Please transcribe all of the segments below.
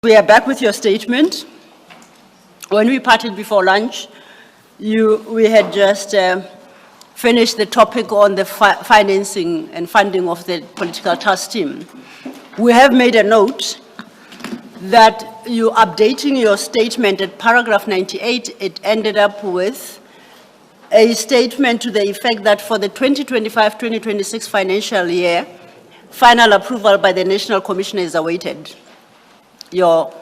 We are back with your statement. When we parted before lunch, we had just finished the topic on the financing and funding of the political task team. We have made a note that you updating your statement at paragraph 98, it ended up with a statement to the effect that for the 2025-2026 financial year, final approval by the National Commissioner is awaited. Your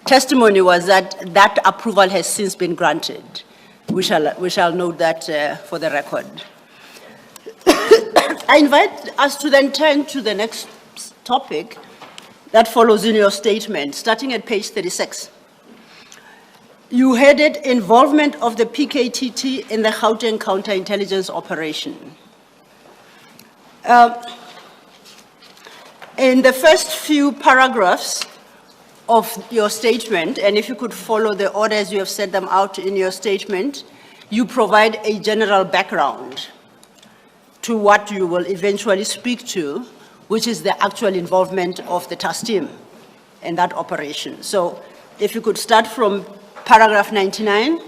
testimony was that that approval has since been granted. We shall note that for the record. I invite us to then turn to the next topic that follows in your statement, starting at page 36. You headed involvement of the PKTT in the Gauteng counterintelligence operation. In the first few paragraphs of your statement, and if you could follow the orders you have set them out in your statement, you provide a general background to what you will eventually speak to, which is the actual involvement of the task team in that operation. So if you could start from paragraph 99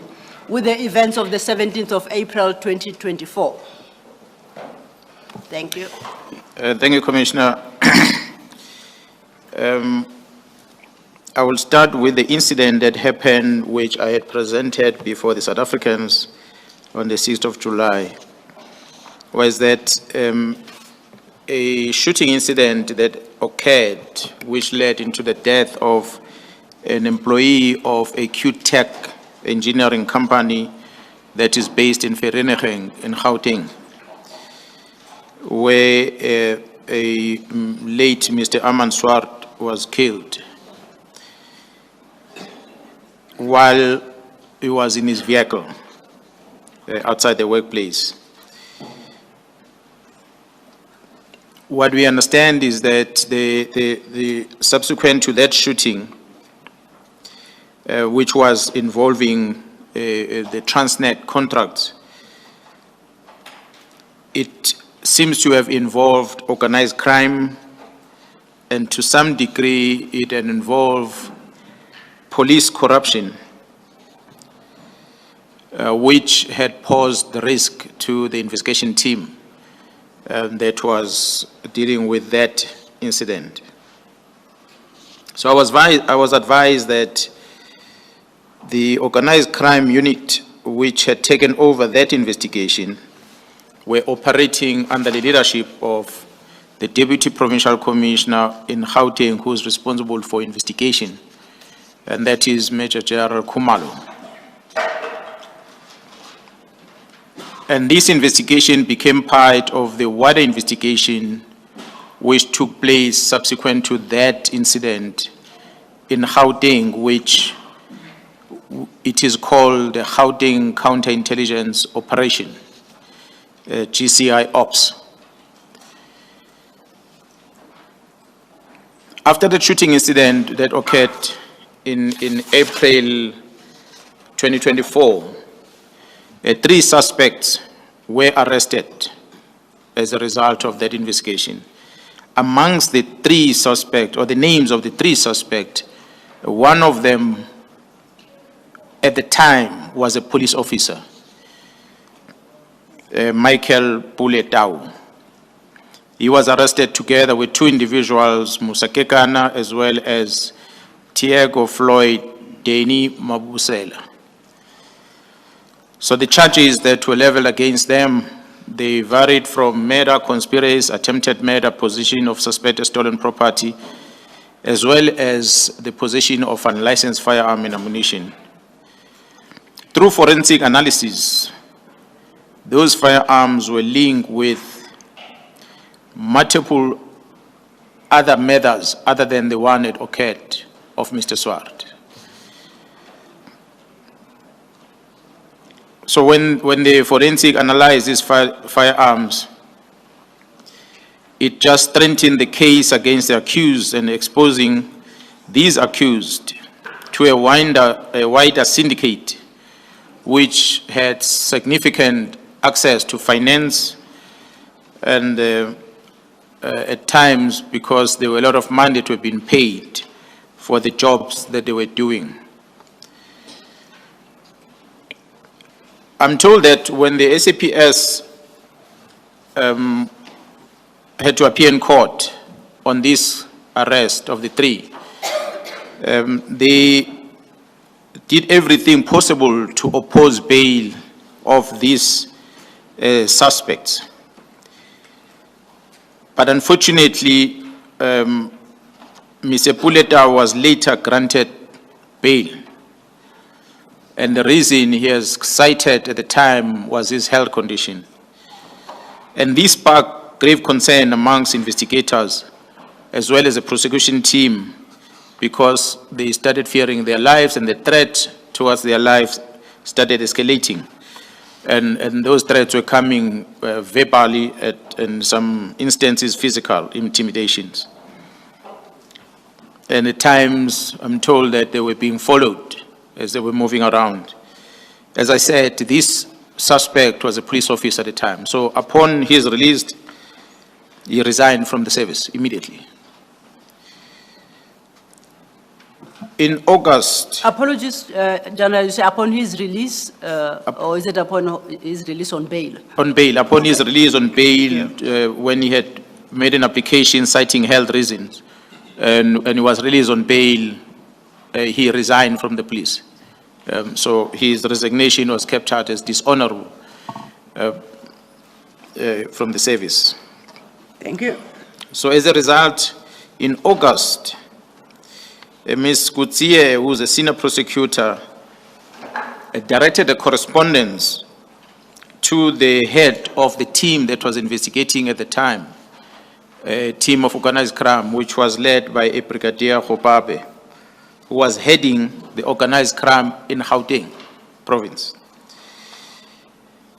with the events of the 17th of April 2024. Thank you. Thank you, Commissioner. I will start with the incident that happened, which I had presented before the South Africans on the 6th of July, was that a shooting incident that occurred, which led into the death of an employee of a Q-Tech engineering company that is based in Vereeniging in Gauteng, where a late Mr. Aman Swart was killed while he was in his vehicle outside the workplace. What we understand is that the subsequent to that shooting, which was involving the Transnet contract, it seems to have involved organized crime, and to some degree it had involved police corruption, which had posed the risk to the investigation team that was dealing with that incident. So I was advised that the organized crime unit, which had taken over that investigation, were operating under the leadership of the Deputy Provincial Commissioner in Gauteng, who is responsible for investigation, and that is Major General Khumalo. And this investigation became part of the wider investigation which took place subsequent to that incident in Gauteng, which it is called the Gauteng Counterintelligence Operation, GCI Ops. After the shooting incident that occurred in April 2024, 3 suspects were arrested as a result of that investigation. Amongst the 3 suspects, or the names of the 3 suspects, one of them at the time was a police officer, Michael Puletau. He was arrested together with 2 individuals, Musa Kekana as well as Tiago Floyd Deni Mabusela. So the charges that were leveled against them, they varied from murder, conspiracy, attempted murder, possession of suspected stolen property, as well as the possession of unlicensed firearm and ammunition. Through forensic analysis, those firearms were linked with multiple other murders other than the one that occurred of Mr. Swart. So when the forensic analyzed these firearms, it just strengthened the case against the accused and exposing these accused to a wider syndicate which had significant access to finance, and at times, because there were a lot of money that were being paid for the jobs that they were doing. I'm told that when the SAPS had to appear in court on this arrest of the three, they did everything possible to oppose bail of these suspects. But unfortunately, Mr. Puleta was later granted bail. And the reason he has cited at the time was his health condition. And this sparked grave concern amongst investigators, as well as the prosecution team, because they started fearing their lives and the threat towards their lives started escalating. And those threats were coming verbally and in some instances physical intimidations. And at times I'm told that they were being followed as they were moving around. As I said, this suspect was a police officer at the time. So upon his release, he resigned from the service immediately. In August. Apologies, General, you say upon his release, or is it upon his release on bail? On bail, upon his release on bail, when he had made an application citing health reasons, and he was released on bail, he resigned from the police. So his resignation was kept out as dishonorable from the service. Thank you. So as a result, in August, Ms. Kutsie, who is a senior prosecutor, directed a correspondence to the head of the team that was investigating at the time, a team of organized crime, which was led by a Brigadier Hopabe, who was heading the organized crime in Gauteng province,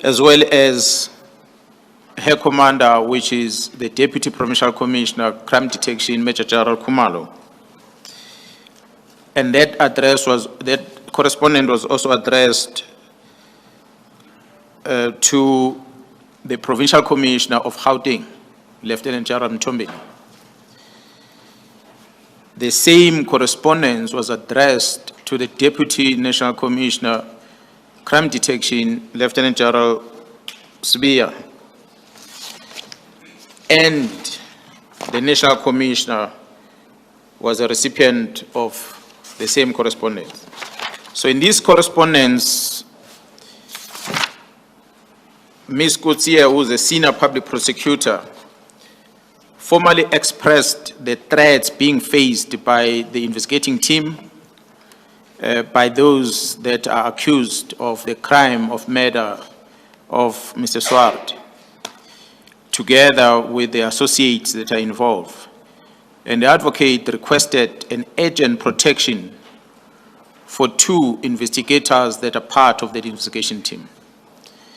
as well as her commander, which is the Deputy Provincial Commissioner, Crime Detection, Major General Kumalo. And that correspondence was also addressed to the Provincial Commissioner of Gauteng, Lieutenant General Mchunu. The same correspondence was addressed to the Deputy National Commissioner, Crime Detection, Lieutenant General Sibia, and the National Commissioner was a recipient of the same correspondence. So in this correspondence, Ms. Kutsie, who is a senior public prosecutor, formally expressed the threats being faced by the investigating team, by those that are accused of the crime of murder of Mr. Swart, together with the associates that are involved. And the advocate requested an urgent protection for 2 investigators that are part of the investigation team.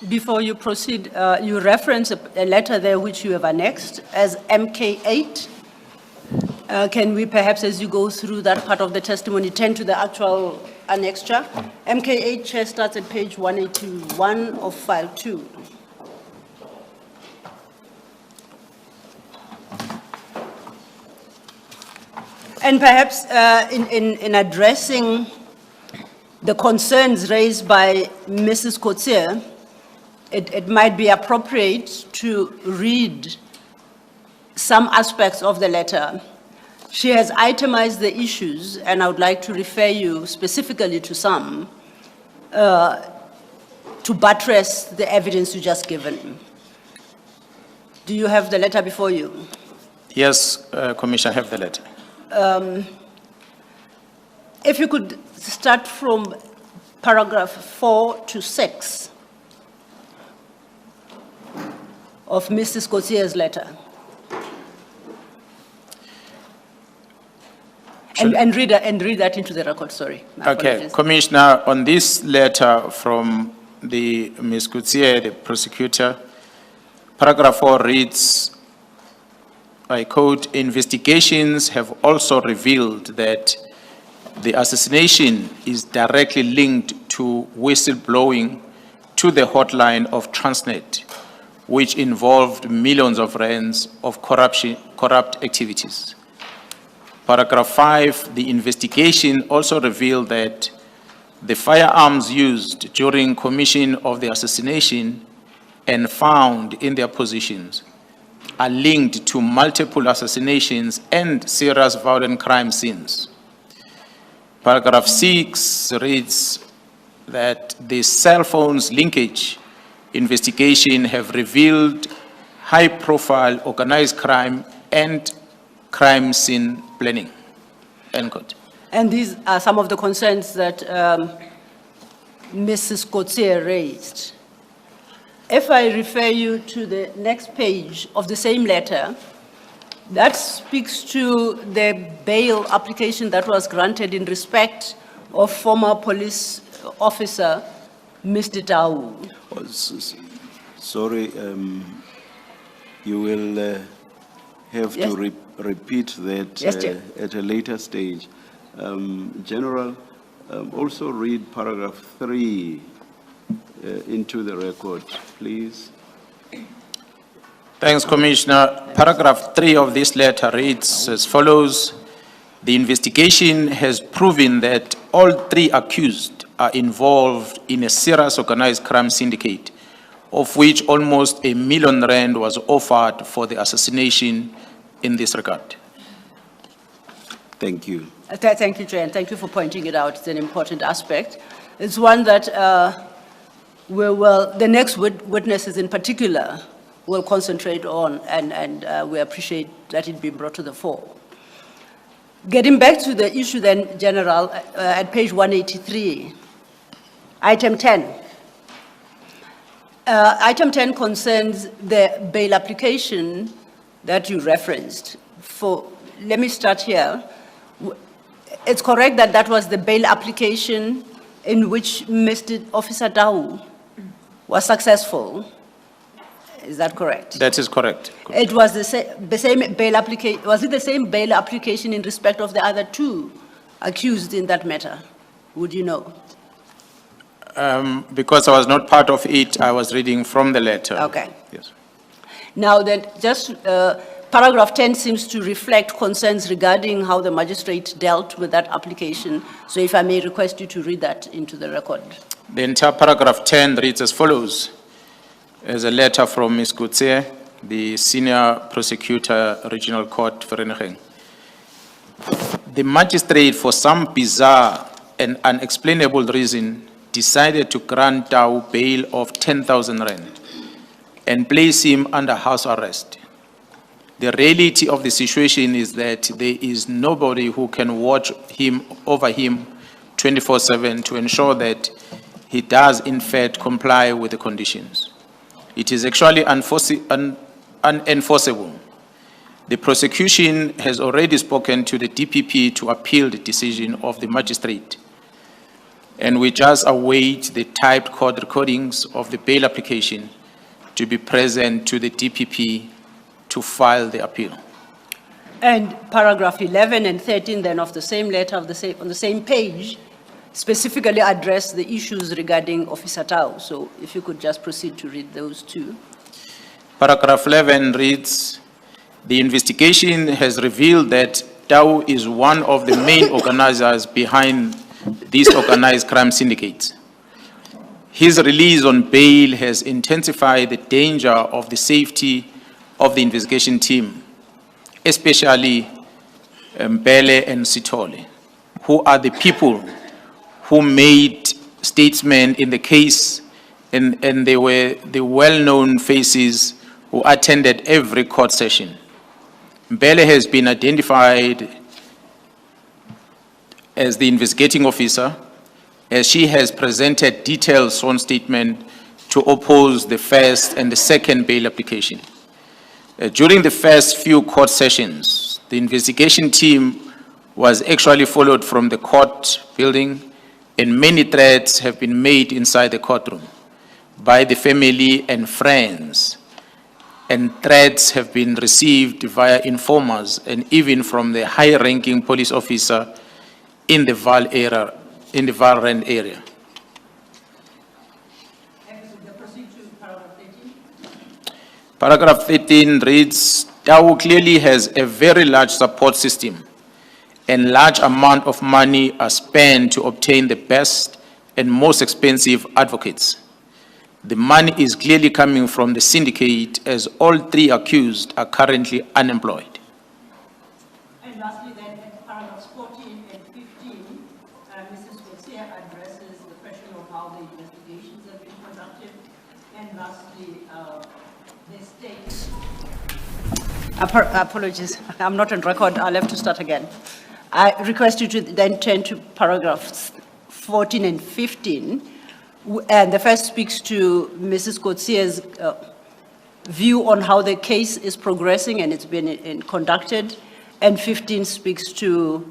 Before you proceed, you reference a letter there which you have annexed as MK8. Can we perhaps, as you go through that part of the testimony, turn to the actual annexure? MK8 chair starts at page 181 of file 2. And perhaps in addressing the concerns raised by Mrs. Kutsie, it might be appropriate to read some aspects of the letter. She has itemized the issues, and I would like to refer you specifically to some to buttress the evidence you just given. Do you have the letter before you? Yes, Commissioner, I have the letter. If you could start from paragraph 4 to 6 of Mrs. Kutsie's letter. And read that into the record, sorry. My Okay, apologies. Commissioner, on this letter from the Ms. Kutsie, the prosecutor, paragraph 4 reads, I quote, investigations have also revealed that the assassination is directly linked to whistleblowing to the hotline of Transnet, which involved millions of rands of corrupt activities. Paragraph 5, the investigation also revealed that the firearms used during commission of the assassination and found in their positions are linked to multiple assassinations and serious violent crime scenes. Paragraph 6 reads that the cell phones linkage investigation have revealed high-profile organized crime and crime scene planning. End quote. And these are some of the concerns that Mrs. Gauteng raised. If I refer you to the next page of the same letter, that speaks to the bail application that was granted in respect of former police officer, Mr. Tau. Sorry, you will have Yes. to repeat that Yes, Chair. at a later stage. General, also read paragraph 3 into the record, please. Thanks, Commissioner. Paragraph 3 of this letter reads as follows. The investigation has proven that all 3 accused are involved in a serious organized crime syndicate, of which almost R1 million was offered for the assassination in this regard. Thank you. Thank you, Chair, and thank you for pointing it out. It's an important aspect. It's one that the next witnesses in particular will concentrate on, and we appreciate that it be brought to the fore. Getting back to the issue then, General, at page 183, item 10. Item 10 concerns the bail application that you referenced. Let me start here. It's correct that that was the bail application in which Mr. Officer Tau was successful. Is that correct? That is correct. It was the same bail application. Was it the same bail application in respect of the other 2 accused in that matter? Would you know? Because I was not part of it, I was reading from the letter. Okay. Yes. Now then, just paragraph 10 seems to reflect concerns regarding how the magistrate dealt with that application. So if I may request you to read that into the record. The entire paragraph 10 reads as follows. As a letter from Ms. Gauteng, the Senior Prosecutor, Regional Court, Vereeniging. The magistrate, for some bizarre and unexplainable reason, decided to grant Tau bail of 10,000 rand and place him under house arrest. The reality of the situation is that there is nobody who can watch over him 24/7 to ensure that he does in fact comply with the conditions. It is actually unenforceable. The prosecution has already spoken to the DPP to appeal the decision of the magistrate, and we just await the typed court recordings of the bail application to be present to the DPP to file the appeal. And paragraph 11 and 13 then of the same letter on the same page specifically address the issues regarding Officer Tau. So if you could just proceed to read those 2. Paragraph 11 reads, the investigation has revealed that Tau is one of the main organizers behind these organized crime syndicates. His release on bail has intensified the danger of the safety of the investigation team, especially Mbele and Sithole, who are the people who made statements in the case, and they were the well-known faces who attended every court session. Mbele has been identified as the investigating officer, as she has presented detailed sworn statement to oppose the first and the second bail application. During the first few court sessions, the investigation team was actually followed from the court building, and many threats have been made inside the courtroom by the family and friends, and threats have been received via informers and even from the high-ranking police officer in the Val area, in the Val Rand area. Paragraph 13 reads, Tau clearly has a very large support system and large amount of money are spent to obtain the best and most expensive advocates. The money is clearly coming from the syndicate, as all three accused are currently unemployed. And lastly, then, at paragraphs 14 and 15, Mrs. Coetzee addresses the question of how the investigations have been conducted. And lastly, the state. Apologies, I'm not on record. I'll have to start again. I request you to then turn to paragraphs 14 and 15. And the first speaks to Mrs. Coetzee's view on how the case is progressing and it's been conducted. And 15 speaks to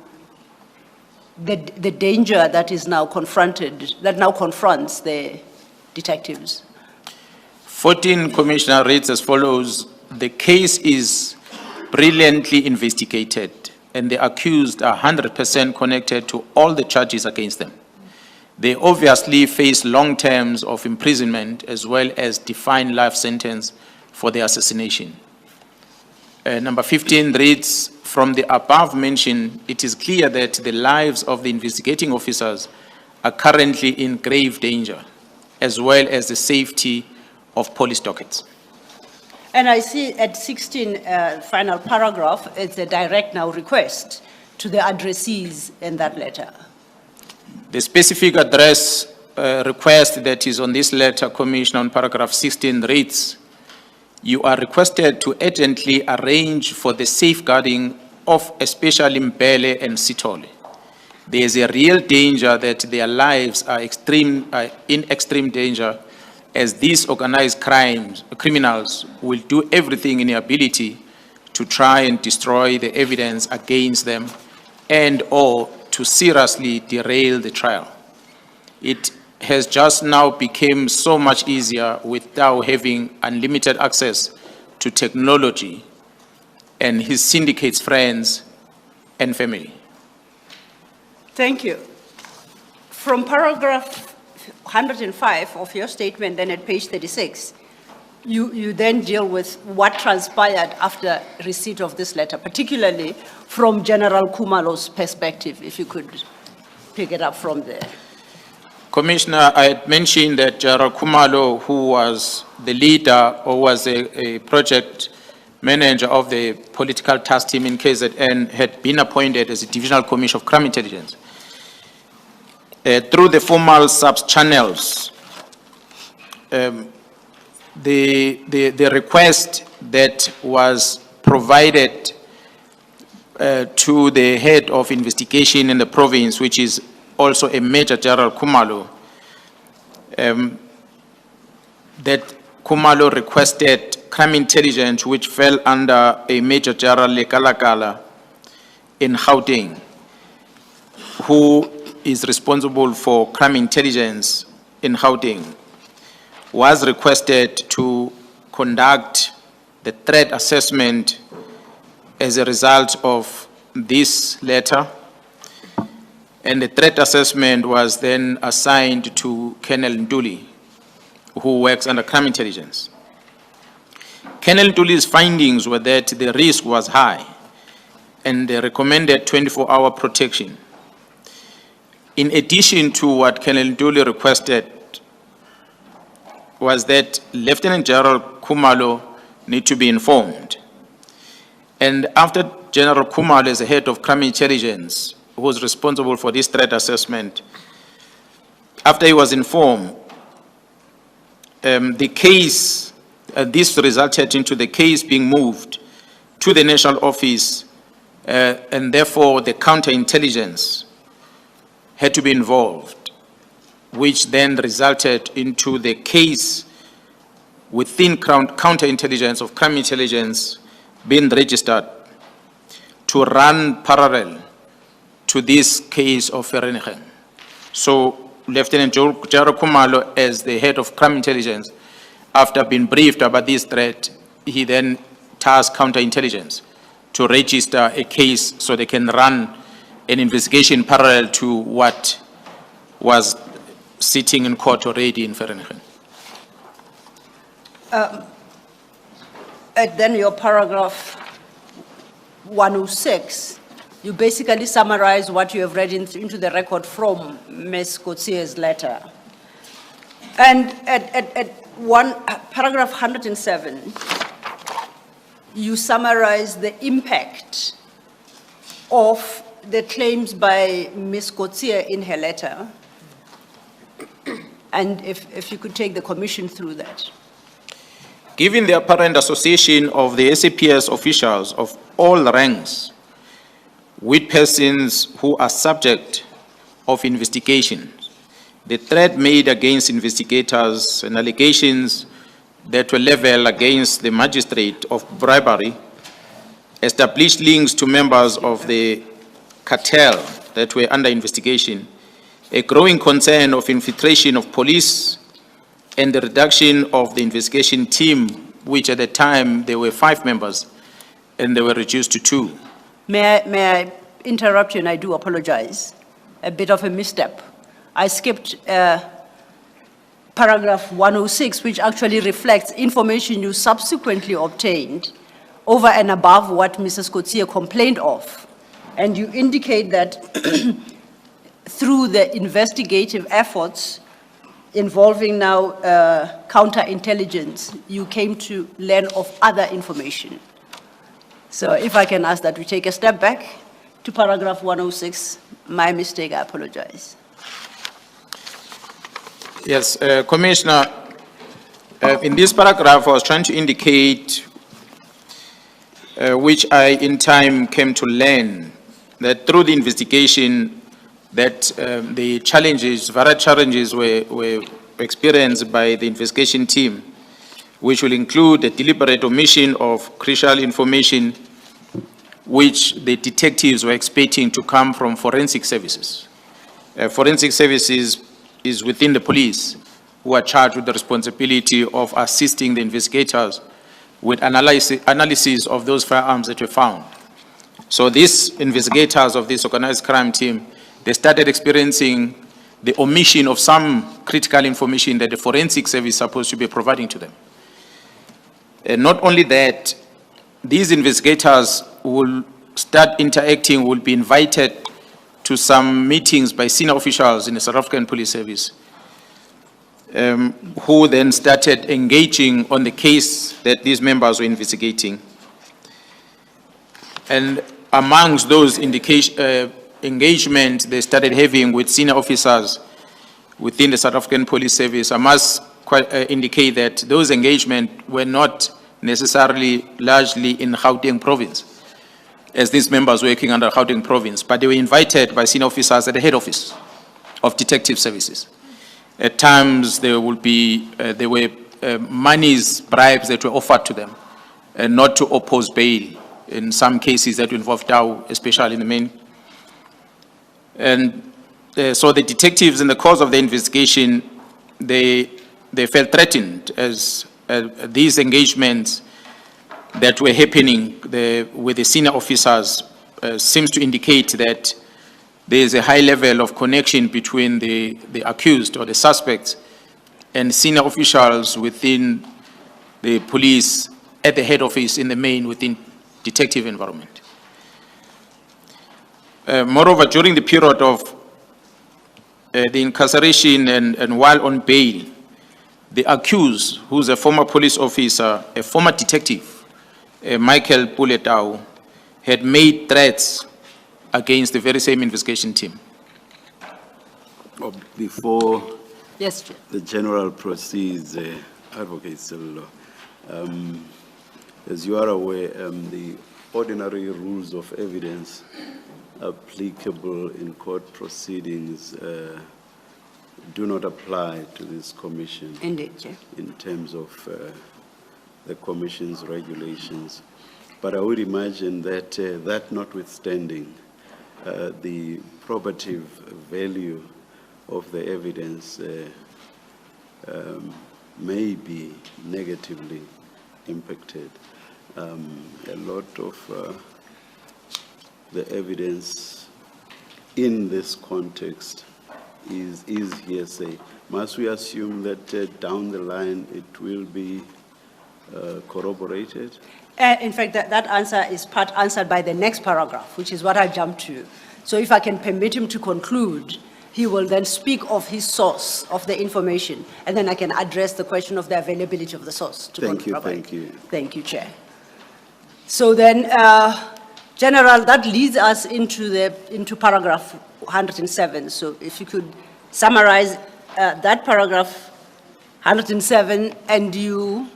the danger that is now confronted, that now confronts the detectives. 14, Commissioner, reads as follows. The case is brilliantly investigated and the accused are 100% connected to all the charges against them. They obviously face long terms of imprisonment as well as defined life sentence for the assassination. Number 15 reads, from the above mentioned, it is clear that the lives of the investigating officers are currently in grave danger, as well as the safety of police dockets. And I see at 16, final paragraph, it's a direct now request to the addressees in that letter. The specific address request that is on this letter, Commissioner, on paragraph 16 reads, you are requested to urgently arrange for the safeguarding of especially Mbele and Sithole. There is a real danger that their lives are in extreme danger, as these organized criminals will do everything in their ability to try and destroy the evidence against them and or to seriously derail the trial. It has just now become so much easier without having unlimited access to technology and his syndicate's friends and family. Thank you. From paragraph 105 of your statement, then at page 36, you then deal with what transpired after receipt of this letter, particularly from General Khumalo's perspective, if you could pick it up from there. Commissioner, I had mentioned that General Khumalo, who was the leader or was a project manager of the political task team in KZN, had been appointed as a divisional commissioner of crime intelligence. Through the formal sub-channels, the request that was provided to the head of investigation in the province, which is also a Major General Khumalo, that Khumalo requested crime intelligence, which fell under a Major General Lekalakala in Gauteng, who is responsible for crime intelligence in Gauteng, was requested to conduct the threat assessment as a result of this letter. And the threat assessment was then assigned to Colonel Ntuli, who works under crime intelligence. Colonel Ntuli's findings were that the risk was high and they recommended 24-hour protection. In addition to what Colonel Ntuli requested was that Lieutenant General Khumalo need to be informed. And after General Khumalo, as the head of crime intelligence, who was responsible for this threat assessment, after he was informed, the case, this resulted into the case being moved to the national office, and therefore the counterintelligence had to be involved, which then resulted into the case within counterintelligence of crime intelligence being registered to run parallel to this case of Vereeniging. So Lieutenant General Khumalo, as the head of crime intelligence, after being briefed about this threat, he then tasked counterintelligence to register a case so they can run an investigation parallel to what was sitting in court already in Vereeniging. Then your paragraph 106 you basically summarize what you have read into the record from Ms. Coetzee letter. And at paragraph 107, you summarize the impact of the claims by Ms. Coetzee in her letter. And if you could take the commission through that. Given the apparent association of the SAPS officials of all ranks with persons who are subject of investigation, the threat made against investigators and allegations that were leveled against the magistrate of bribery established links to members of the cartel that were under investigation, a growing concern of infiltration of police, and the reduction of the investigation team, which at the time there were 5 members, and they were reduced to 2. May I interrupt you, and I do apologize. A bit of a misstep. I skipped paragraph 106, which actually reflects information you subsequently obtained over and above what Mrs. Coetzee complained of. And you indicate that through the investigative efforts involving now counterintelligence, you came to learn of other information. So if I can ask that we take a step back to paragraph 106, my mistake, I apologize. Yes, Commissioner, in this paragraph, I was trying to indicate, which I in time came to learn, that through the investigation, that the challenges, various challenges were experienced by the investigation team, which will include the deliberate omission of crucial information which the detectives were expecting to come from forensic services. Forensic services is within the police, who are charged with the responsibility of assisting the investigators with analysis of those firearms that were found. So these investigators of this organized crime team, they started experiencing the omission of some critical information that the forensic service is supposed to be providing to them. And not only that, these investigators will start interacting, will be invited to some meetings by senior officials in the South African Police Service, who then started engaging on the case that these members were investigating. And amongst those engagement they started having with senior officers within the South African Police Service, I must indicate that those engagements were not necessarily largely in Gauteng province, as these members were working under Gauteng province, but they were invited by senior officers at the head office of detective services. At times there would be, there were monies, bribes that were offered to them, and not to oppose bail in some cases that involved Dow, especially in the main. And so the detectives, in the course of the investigation, they felt threatened as these engagements that were happening with the senior officers seems to indicate that there is a high level of connection between the accused or the suspects and senior officials within the police at the head office in the main within detective environment. Moreover, during the period of the incarceration and while on bail, the accused, who's a former police officer, a former detective, Michael Puletau, had made threats against the very same investigation team. Before Yes, Chair. the general proceeds, Advocate Senzo, as you are aware, the ordinary rules of evidence applicable in court proceedings do not apply to this commission. Indeed, Chair. In terms of the commission's regulations. But I would imagine that that notwithstanding, the probative value of the evidence may be negatively impacted. A lot of the evidence in this context is hearsay. Must we assume that down the line it will be corroborated? In fact, that answer is part answered by the next paragraph, which is what I jumped to. So if I can permit him to conclude, he will then speak of his source of the information, and then I can address the question of the availability of the source. Thank you. Thank you, Chair. So then, General, that leads us into paragraph 107. So if you could summarize that paragraph 107, and you,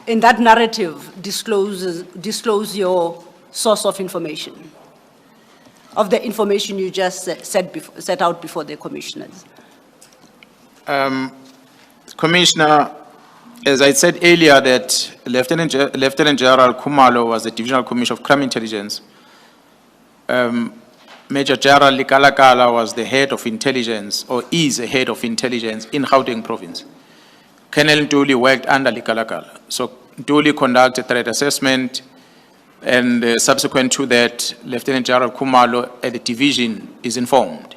in that narrative, disclose your source of information, of the information you just set out before the commissioners. Commissioner, as I said earlier, that Lieutenant General Khumalo was the Divisional Commissioner of Crime Intelligence. Major General Likalakala was the head of intelligence, or is the head of intelligence in Gauteng province. Colonel Ntuli worked under Likalakala. So Ntuli conducted threat assessment, and subsequent to that, Lieutenant General Khumalo at the division is informed.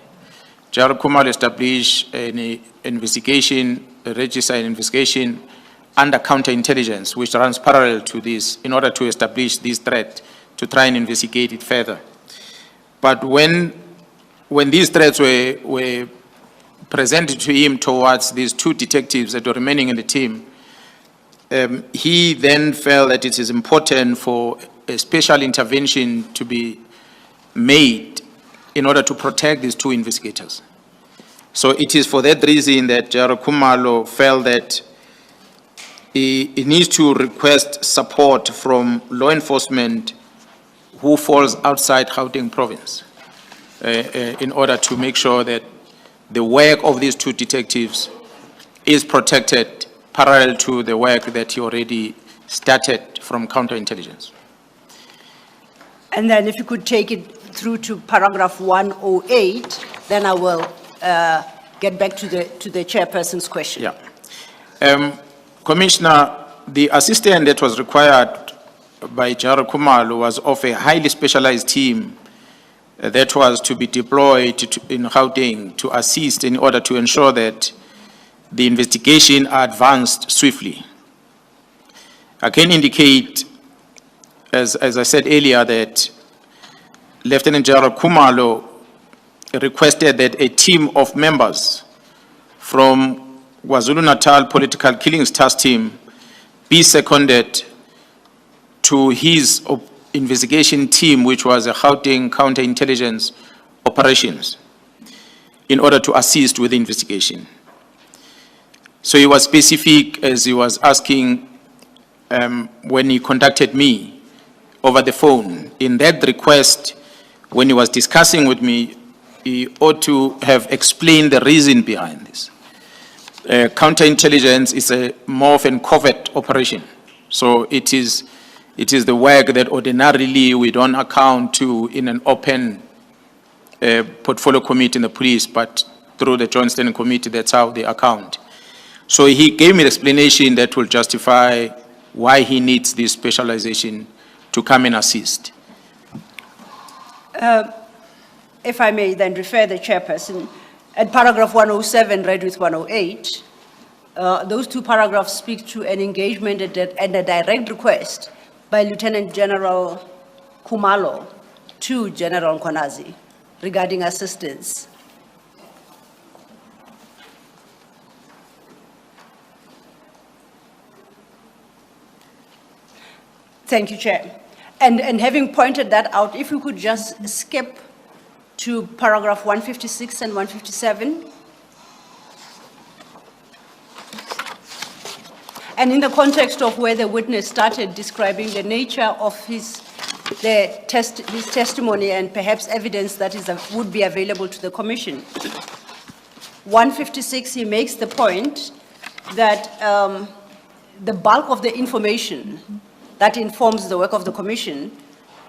General Khumalo established an investigation, a register an investigation under counterintelligence, which runs parallel to this, in order to establish this threat, to try and investigate it further. But when these threats were presented to him towards these two detectives that were remaining in the team, he then felt that it is important for a special intervention to be made in order to protect these two investigators. So it is for that reason that General Khumalo felt that he needs to request support from law enforcement who falls outside Gauteng province in order to make sure that the work of these two detectives is protected parallel to the work that he already started from counterintelligence. And then if you could take it through to paragraph 108, then I will get back to the chairperson's question. Yeah. Commissioner, the assistance that was required by General Khumalo was of a highly specialized team that was to be deployed in Gauteng to assist in order to ensure that the investigation advanced swiftly. I can indicate, as I said earlier, that Lieutenant General Khumalo requested that a team of members from KwaZulu-Natal Political Killings Task Team be seconded to his investigation team, which was a Gauteng counterintelligence operations, in order to assist with the investigation. So he was specific as he was asking when he contacted me over the phone. In that request, when he was discussing with me, he ought to have explained the reason behind this. Counterintelligence is a more of a covert operation. So it is the work that ordinarily we don't account to in an open portfolio committee in the police, but through the Joint Standing Committee, that's how they account. So he gave me an explanation that will justify why he needs this specialization to come and assist. If I may then refer the chairperson, at paragraph 107 read with 108, those two paragraphs speak to an engagement and a direct request by Lieutenant General Khumalo to General Mkhwanazi regarding assistance. Thank you, Chair. And having pointed that out, if you could just skip to paragraph 156 and 157. And in the context of where the witness started describing the nature of his testimony and perhaps evidence that would be available to the commission. 156, he makes the point that the bulk of the information that informs the work of the commission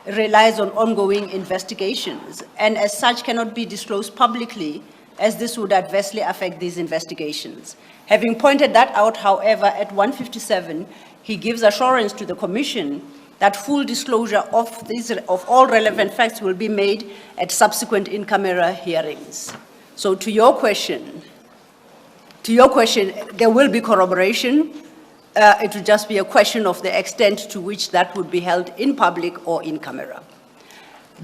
relies on ongoing investigations, and as such cannot be disclosed publicly, as this would adversely affect these investigations. Having pointed that out, however, at 157, he gives assurance to the commission that full disclosure of all relevant facts will be made at subsequent in-camera hearings. So to your question, there will be corroboration it would just be a question of the extent to which that would be held in public or in camera.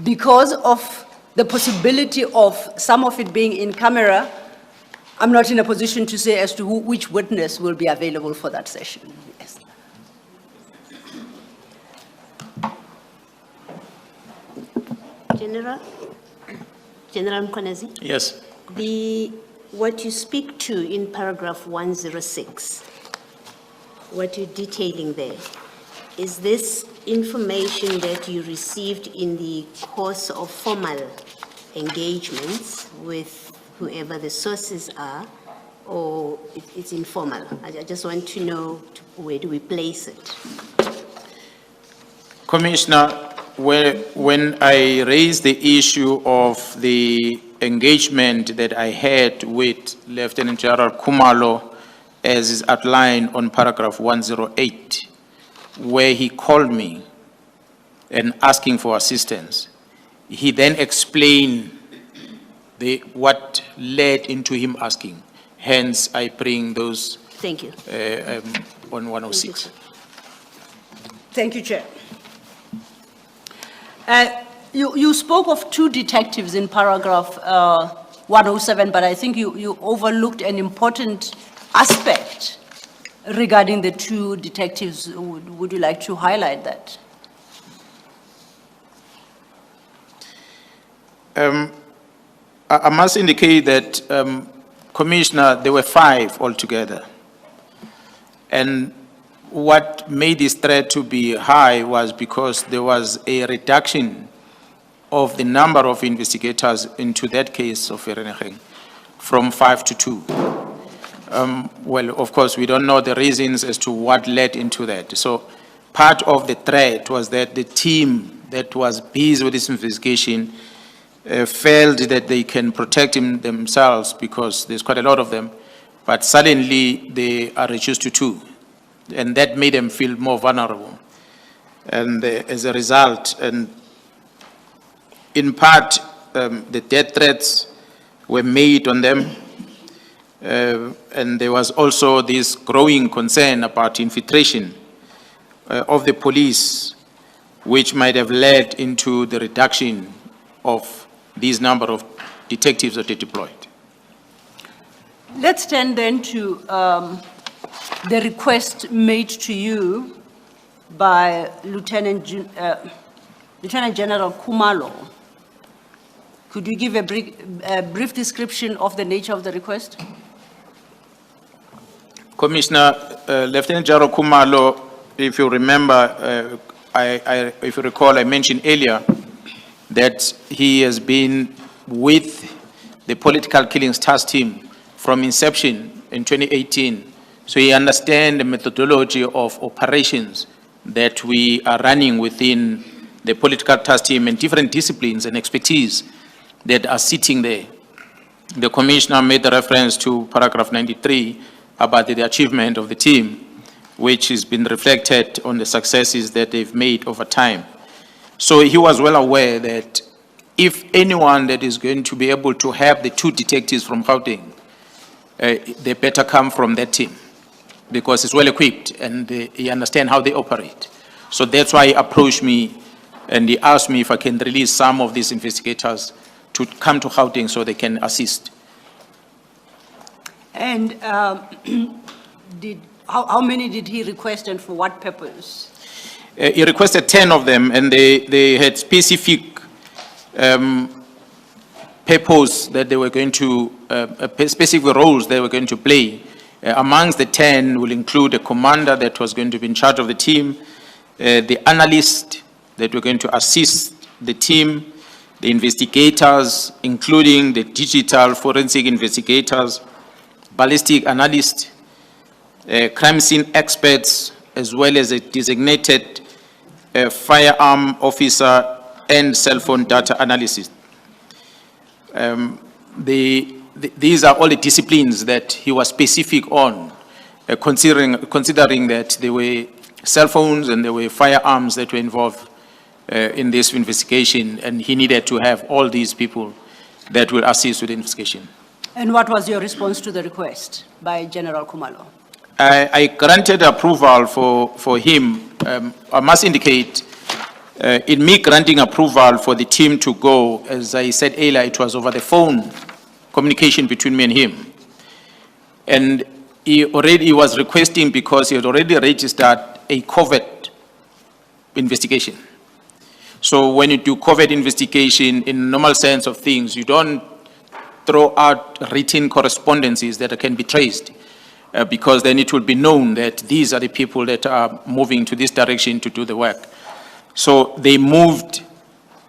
Because of the possibility of some of it being in camera, I'm not in a position to say as to which witness will be available for that session. Yes. General Mkhwanazi? Yes. What you speak to in paragraph 106, what you're detailing there, is this information that you received in the course of formal engagements with whoever the sources are, or it's informal? I just want to know where do we place it? Commissioner, when I raised the issue of the engagement that I had with Lieutenant General Khumalo, as is outlined on paragraph 108, where he called me and asking for assistance, he then explained what led into him asking. Hence, I bring those Thank you. on 106. Thank you, Chair. You spoke of 2 detectives in paragraph 107, but I think you overlooked an important aspect regarding the 2 detectives. Would you like to highlight that? I must indicate that, Commissioner, there were 5 altogether. And what made this threat to be high was because there was a reduction of the number of investigators into that case of Erenegeng from 5 to 2. Well, of course, we don't know the reasons as to what led into that. So part of the threat was that the team that was busy with this investigation felt that they can protect themselves because there's quite a lot of them, but suddenly they are reduced to 2. And that made them feel more vulnerable. And as a result, and in part, the death threats were made on them. And there was also this growing concern about infiltration of the police, which might have led into the reduction of these number of detectives that are deployed. Let's turn then to the request made to you by Lieutenant General Khumalo. Could you give a brief description of the nature of the request? Commissioner, Lieutenant General Khumalo, if you remember, if you recall, I mentioned earlier that he has been with the political killings task team from inception in 2018. So he understands the methodology of operations that we are running within the political task team and different disciplines and expertise that are sitting there. The Commissioner made the reference to paragraph 93 about the achievement of the team, which has been reflected on the successes that they've made over time. So he was well aware that if anyone that is going to be able to have the 2 detectives from Gauteng, they better come from that team because it's well equipped and he understands how they operate. So that's why he approached me and he asked me if I can release some of these investigators to come to Gauteng so they can assist. And how many did he request and for what purpose? He requested 10 of them, and they had specific purpose that they were going to, specific roles they were going to play. Amongst the 10 will include a commander that was going to be in charge of the team, the analyst that were going to assist the team, the investigators, including the digital forensic investigators, ballistic analysts, crime scene experts, as well as a designated firearm officer and cell phone data analysis. These are all the disciplines that he was specific on, considering that there were cell phones and there were firearms that were involved in this investigation, and he needed to have all these people that will assist with the investigation. And what was your response to the request by General Khumalo? I granted approval for him. I must indicate, in me granting approval for the team to go, as I said earlier, it was over the phone communication between me and him. And he was requesting because he had already registered a COVID investigation. So when you do COVID investigation, in normal sense of things, you don't throw out written correspondences that can be traced, because then it will be known that these are the people that are moving to this direction to do the work. So they moved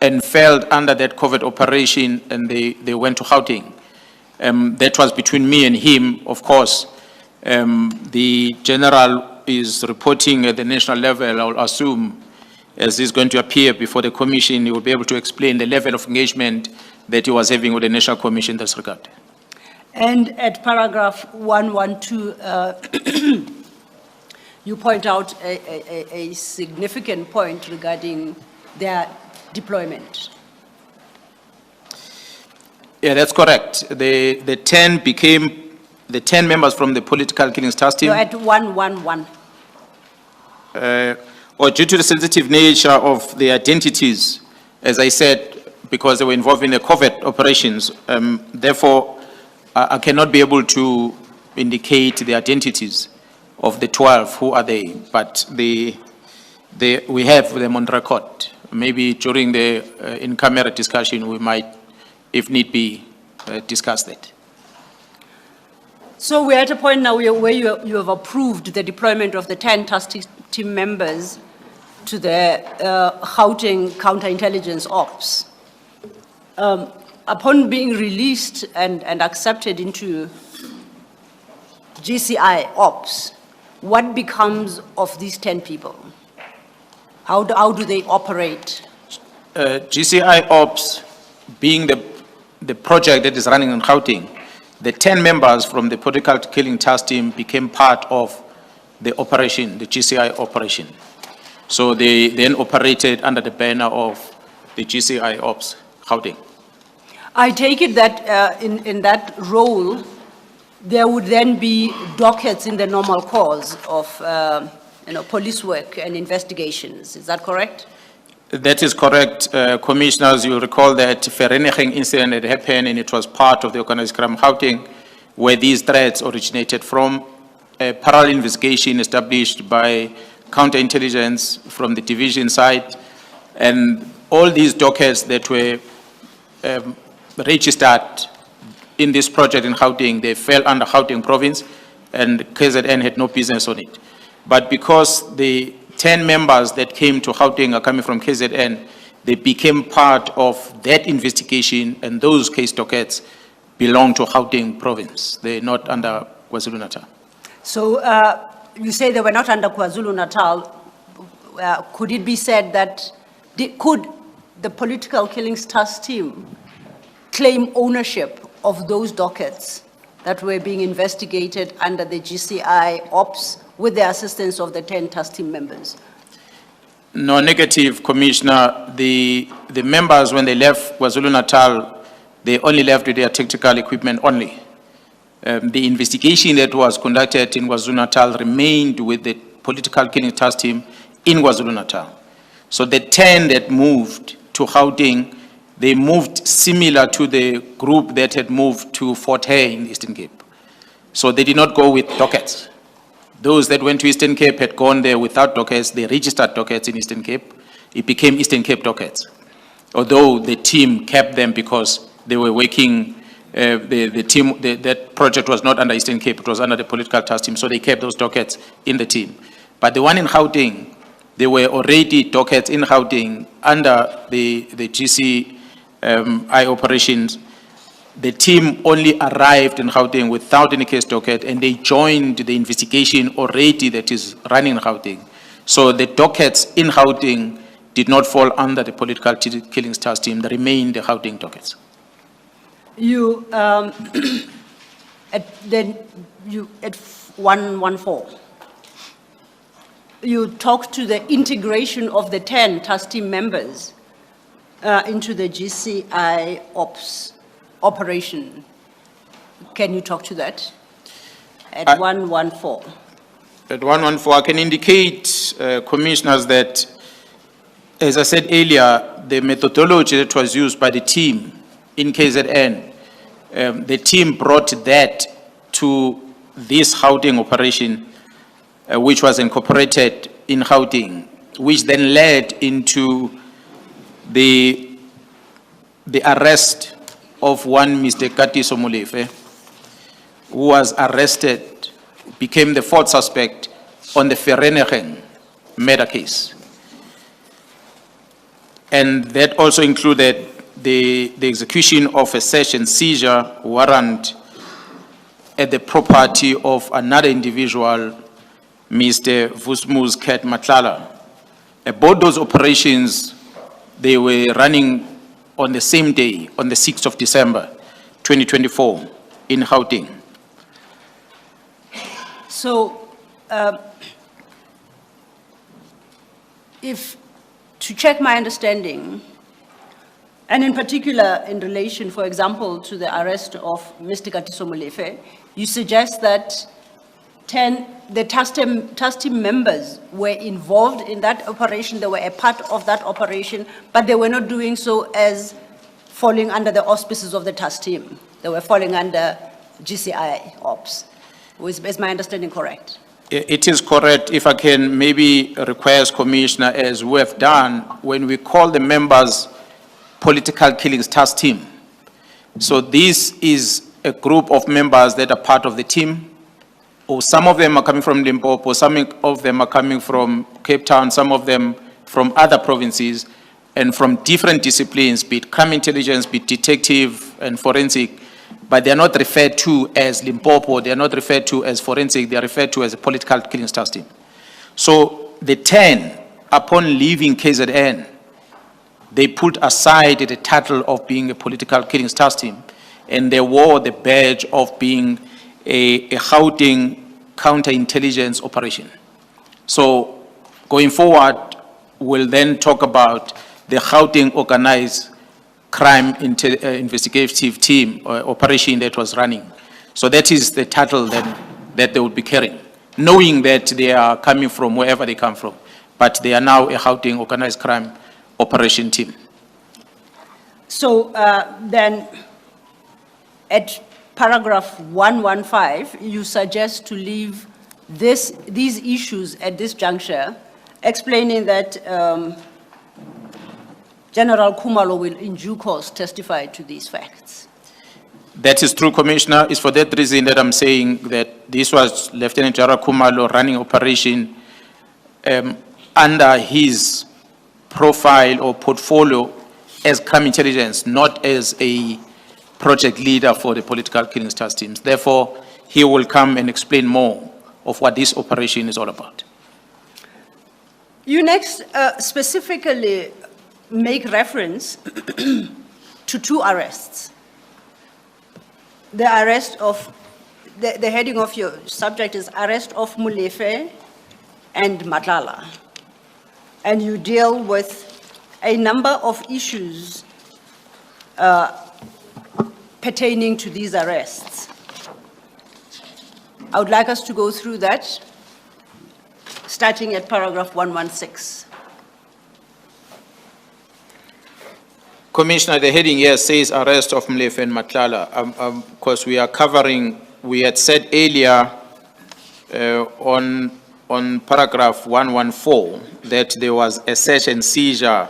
and failed under that COVID operation, and they went to Gauteng. That was between me and him, of course. The general is reporting at the national level, I'll assume, as he's going to appear before the commission, he will be able to explain the level of engagement that he was having with the National Commission in this regard. And at paragraph 112, you point out a significant point regarding their deployment. Yeah, that's correct. The 10 members from the political killings task team. You're at 111. Or due to the sensitive nature of the identities, as I said, because they were involved in the COVID operations, therefore, I cannot be able to indicate the identities of the 12, who are they, but we have them on record. Maybe during the in-camera discussion, we might, if need be, discuss that. So we're at a point now where you have approved the deployment of the 10 task team members to the Gauteng counterintelligence ops. Upon being released and accepted into GCI ops, what becomes of these 10 people? How do they operate? GCI ops being the project that is running in Gauteng, the 10 members from the political killing task team became part of the operation, the GCI operation. So they then operated under the banner of the GCI ops Gauteng. I take it that in that role, there would then be dockets in the normal course of police work and investigations. Is that correct? That is correct, Commissioners. You'll recall that Vereniging incident had happened, and it was part of the organized crime Gauteng, where these threats originated from. A parallel investigation established by counterintelligence from the division side, and all these dockets that were registered in this project in Gauteng, they fell under Gauteng province, and KZN had no business on it. But because the 10 members that came to Gauteng are coming from KZN, they became part of that investigation, and those case dockets belong to Gauteng province. They're not under KwaZulu-Natal. So you say they were not under KwaZulu-Natal. Could it be said that could the political killings task team claim ownership of those dockets that were being investigated under the GCI ops with the assistance of the 10 task team members? No, negative, Commissioner. The members, when they left KwaZulu-Natal, they only left with their tactical equipment only. The investigation that was conducted in KwaZulu-Natal remained with the political killing task team in KwaZulu-Natal. So the 10 that moved to Gauteng, they moved similar to the group that had moved to Fort Hare in the Eastern Cape. So they did not go with dockets. Those that went to Eastern Cape had gone there without dockets. They registered dockets in Eastern Cape. It became Eastern Cape dockets. Although the team kept them because they were working, that project was not under Eastern Cape, it was under the political task team, so they kept those dockets in the team. But the one in Gauteng, there were already dockets in Gauteng under the GCI operations. The team only arrived in Gauteng without any case docket, and they joined the investigation already that is running in Gauteng. So the dockets in Gauteng did not fall under the political killings task team. They remained the Gauteng dockets. You, at 114, you talked to the integration of the 10 task team members into the GCI ops operation. Can you talk to that? At 114. At 114, I can indicate, commissioners, that, as I said earlier, the methodology that was used by the team in KZN, the team brought that to this Gauteng operation, which was incorporated in Gauteng, which then led into the arrest of one Mr. Katiso Molefe, who was arrested, became the fourth suspect on the Vereeniging murder case. And that also included the execution of a search and seizure warrant at the property of another individual, Mr. Vusmus Ket Nhlanhla. Both those operations, they were running on the same day, on the 6th of December, 2024, in Gauteng. So, to check my understanding, and in particular in relation, for example, to the arrest of Mr. Katiso Molefe, you suggest that the task team members were involved in that operation, they were a part of that operation, but they were not doing so as falling under the auspices of the task team. They were falling under GCI ops. Is my understanding correct? It is correct. If I can maybe request, Commissioner, as we have done, when we call the members political killings task team. So this is a group of members that are part of the team, or some of them are coming from Limpopo, some of them are coming from Cape Town, some of them from other provinces, and from different disciplines, be it crime intelligence, be it detective and forensic, but they are not referred to as Limpopo, they are not referred to as forensic, they are referred to as a political killings task team. So the 10, upon leaving KZN, they put aside the title of being a political killings task team, and they wore the badge of being a Gauteng counterintelligence operation. So going forward, we'll then talk about the Gauteng organized crime investigative team operation that was running. So that is the title that they would be carrying, knowing that they are coming from wherever they come from, but they are now a Gauteng organized crime operation team. So then at paragraph 115, you suggest to leave these issues at this juncture, explaining that General Khumalo will in due course testify to these facts. That is true, Commissioner. It's for that reason that I'm saying that this was Lieutenant General Khumalo running operation under his profile or portfolio as crime intelligence, not as a project leader for the political killings task teams. Therefore, he will come and explain more of what this operation is all about. You next specifically make reference to two arrests. The arrest of, the heading of your subject is arrest of Molefe and Nhlanhla. And you deal with a number of issues pertaining to these arrests. I would like us to go through that, starting at paragraph 116. Commissioner, the heading here says arrest of Molefe and Nhlanhla. Of course, we are covering, we had said earlier on paragraph 114 that there was a search and seizure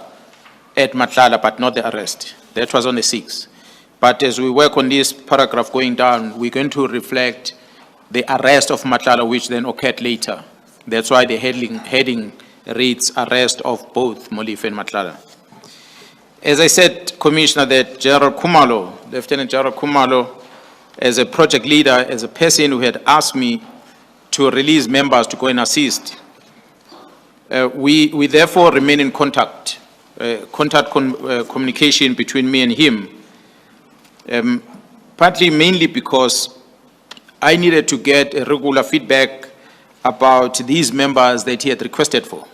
at Nhlanhla, but not the arrest. That was on the 6th. But as we work on this paragraph going down, we're going to reflect the arrest of Nhlanhla, which then occurred later. That's why the heading reads arrest of both Molefe and Nhlanhla. As I said, Commissioner, that General Khumalo, Lieutenant General Khumalo, as a project leader, as a person who had asked me to release members to go and assist, we therefore remain in contact, communication between me and him, partly mainly because I needed to get a regular feedback about these members that he had requested for,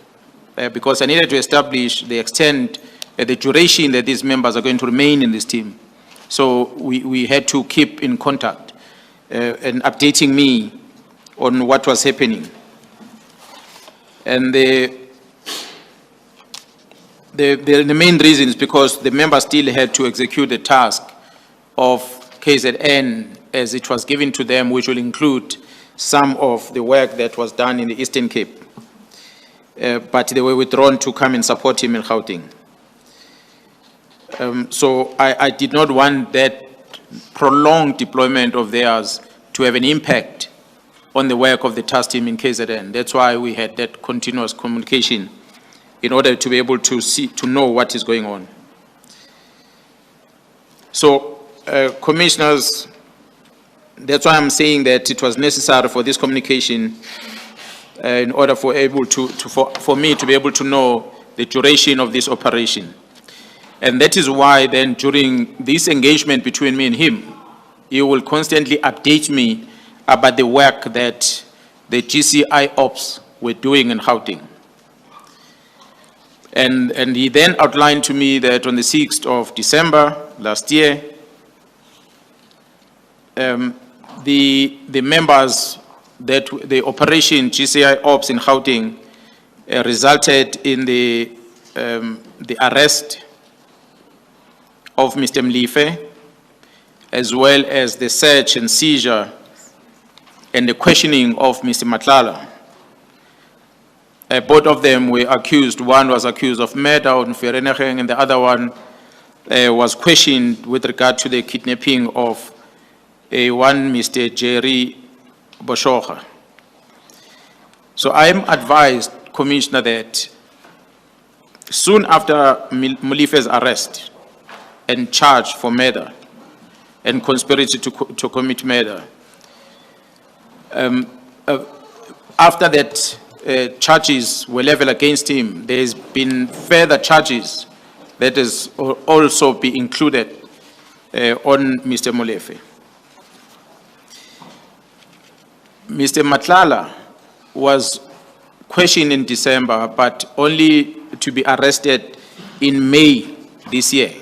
because I needed to establish the extent, the duration that these members are going to remain in this team. So we had to keep in contact and updating me on what was happening. And the main reason is because the member still had to execute the task of KZN as it was given to them, which will include some of the work that was done in the Eastern Cape. But they were withdrawn to come and support him in Gauteng. So I did not want that prolonged deployment of theirs to have an impact on the work of the task team in KZN. That's why we had that continuous communication in order to be able to know what is going on. So, commissioners, that's why I'm saying that it was necessary for this communication in order for me to be able to know the duration of this operation. And that is why then during this engagement between me and him, he will constantly update me about the work that the GCI ops were doing in Gauteng. And he then outlined to me that on the 6th of December last year, the members that the operation GCI ops in Gauteng resulted in the arrest of Mr. Mlife, as well as the search and seizure and the questioning of Mr. Nhlanhla. Both of them were accused. One was accused of murder on Ferenegeng, and the other one was questioned with regard to the kidnapping of one Mr. Jerry Boshoga. So I am advised, Commissioner, that soon after Mlife's arrest and charged for murder and conspiracy to commit murder, after that charges were leveled against him, there's been further charges that is also be included on Mr. Molefe. Mr. Nhlanhla was questioned in December, but only to be arrested in May this year,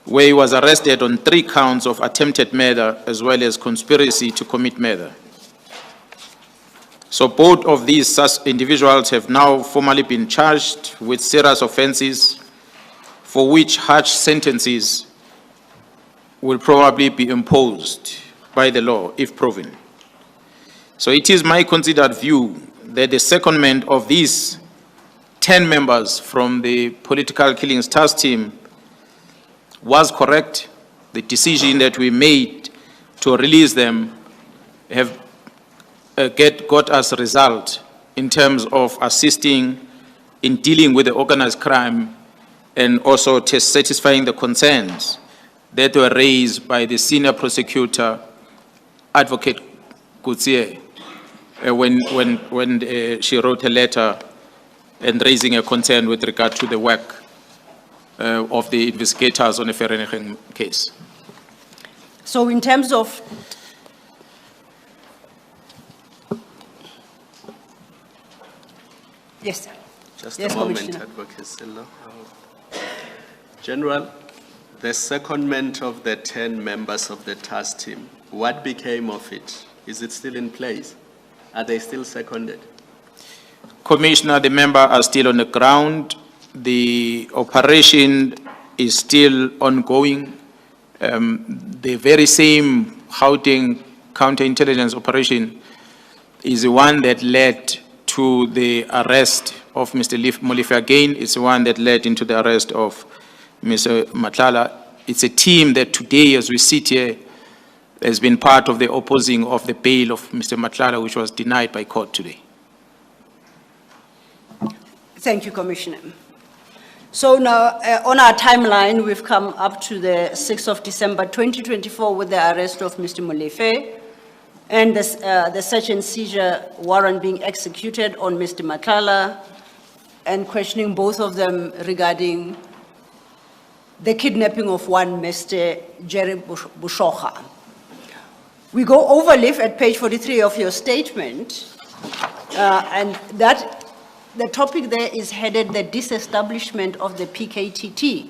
where he was arrested on 3 counts of attempted murder as well as conspiracy to commit murder. So both of these individuals have now formally been charged with serious offenses for which harsh sentences will probably be imposed by the law if proven. So it is my considered view that the secondment of these 10 members from the political killings task team was correct. The decision that we made to release them have got us a result in terms of assisting in dealing with the organized crime and also satisfying the concerns that were raised by the senior prosecutor, Advocate Kutsie, when she wrote a letter and raising a concern with regard to the work of the investigators on the Ferenegeng case. So in terms of yes, sir. Just Yes, a moment, Commissioner. Advocate Senzo. General, the secondment of the 10 members of the task team, what became of it? Is it still in place? Are they still seconded? Commissioner, the members are still on the ground. The operation is still ongoing. The very same Gauteng counterintelligence operation is the one that led to the arrest of Mr. Molefe again. It's the one that led into the arrest of Mr. Nhlanhla. It's a team that today, as we sit here, has been part of the opposing of the bail of Mr. Nhlanhla, which was denied by court today. Thank you, Commissioner. So now, on our timeline, we've come up to the 6th of December 2024 with the arrest of Mr. Molefe and the search and seizure warrant being executed on Mr. Nhlanhla and questioning both of them regarding the kidnapping of one Mr. Jerry Boshoga. We go overleaf at page 43 of your statement, and the topic there is headed the disestablishment of the PKTT.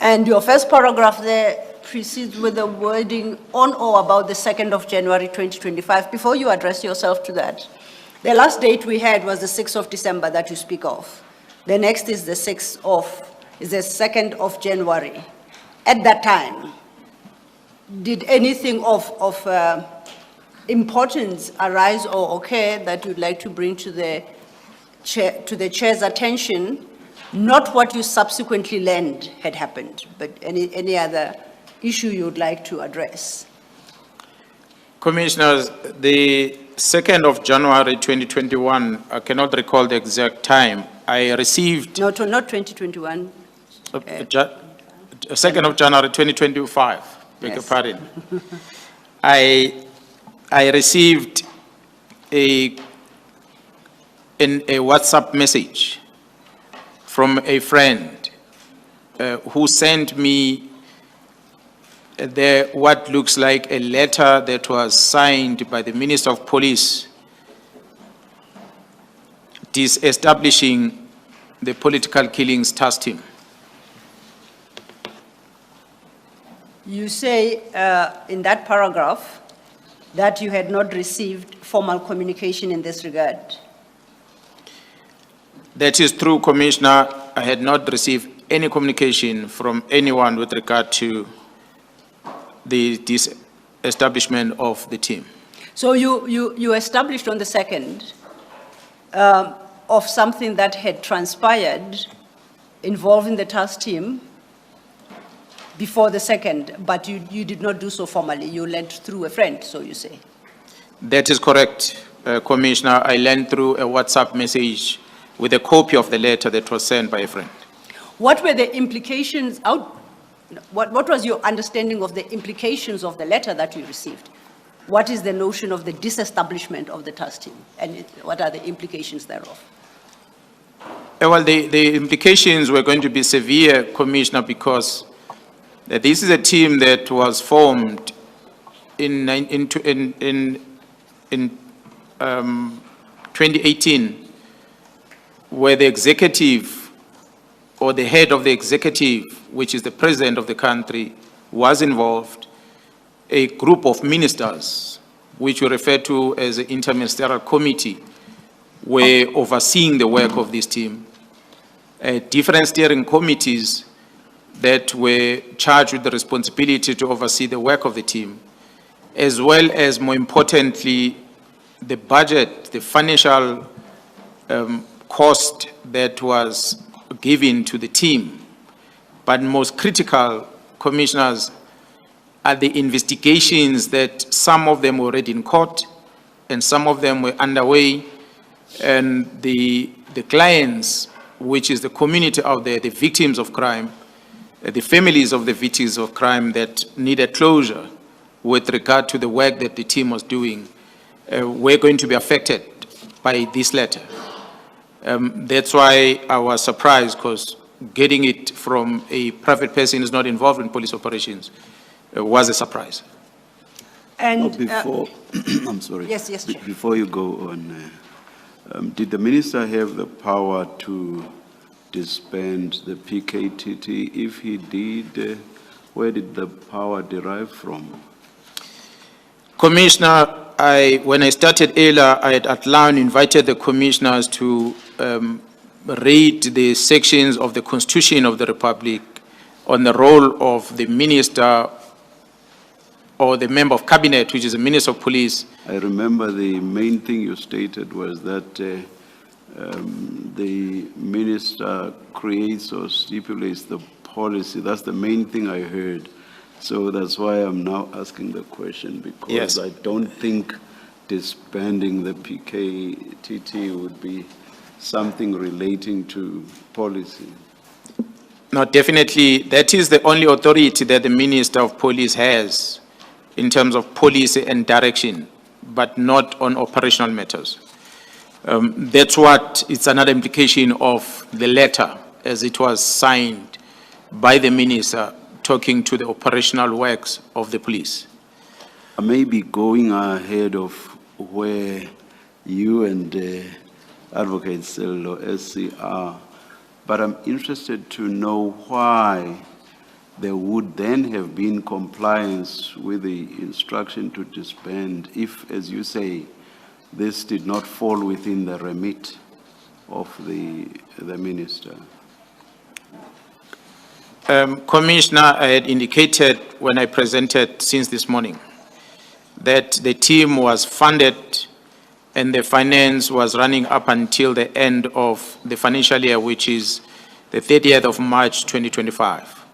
And your first paragraph there precedes with the wording on or about the 2nd of January 2025. Before you address yourself to that, The last date we had was the 6th of December that you speak of. The next is the 2nd of January. At that time, did anything of importance arise or occur that you'd like to bring to the chair's attention? Not what you subsequently learned had happened, but any other issue you'd like to address. Commissioners, the 2nd of January 2021, I cannot recall the exact time, I received... No, not 2021. 2nd of January 2025, beg your Yes. pardon. I received a WhatsApp message from a friend who sent me what looks like a letter that was signed by the Minister of Police disestablishing the political killings task team. You say in that paragraph that you had not received formal communication in this regard. That is true, Commissioner. I had not received any communication from anyone with regard to the disestablishment of the team. So you established on the 2nd of something that had transpired involving the task team before the 2nd, but you did not do so formally. You learned through a friend, so you say. That is correct, Commissioner. I learned through a WhatsApp message with a copy of the letter that was sent by a friend. What were the implications what was your understanding of the implications of the letter that you received? What is the notion of the disestablishment of the task team, and what are the implications thereof? Well, the implications were going to be severe, Commissioner, because this is a team that was formed in 2018, where the executive or the head of the executive, which is the president of the country, was involved. A group of ministers, which we refer to as the interministerial committee, were overseeing the work of this team. Different steering committees that were charged with the responsibility to oversee the work of the team, as well as, more importantly, the budget, the financial cost that was given to the team. But most critical, Commissioners, are the investigations that some of them were already in court and some of them were underway, and the clients, which is the community out there, the victims of crime, the families of the victims of crime that needed closure with regard to the work that the team was doing, were going to be affected by this letter. That's why I was surprised, because getting it from a private person who's not involved in police operations was a surprise. And before, I'm sorry. Yes, Chair. Before you go on, did the minister have the power to disband the PKTT? If he did, where did the power derive from? Commissioner, when I started earlier, I had outlined, invited the commissioners to read the sections of the Constitution of the Republic on the role of the minister or the member of cabinet, which is the Minister of Police. I remember the main thing you stated was that the minister creates or stipulates the policy. That's the main thing I heard. So that's why I'm now asking the question, because Yes. I don't think disbanding the PKTT would be something relating to policy. No, definitely, that is the only authority that the Minister of Police has in terms of policy and direction, but not on operational matters. That's what, it's another implication of the letter as it was signed by the minister talking to the operational works of the police. I may be going ahead of where you and Advocate Senzo SC are, but I'm interested to know why there would then have been compliance with the instruction to disband if, as you say, this did not fall within the remit of the minister? Commissioner, I had indicated when I presented since this morning that the team was funded and the finance was running up until the end of the financial year, which is the 30th of March 2025.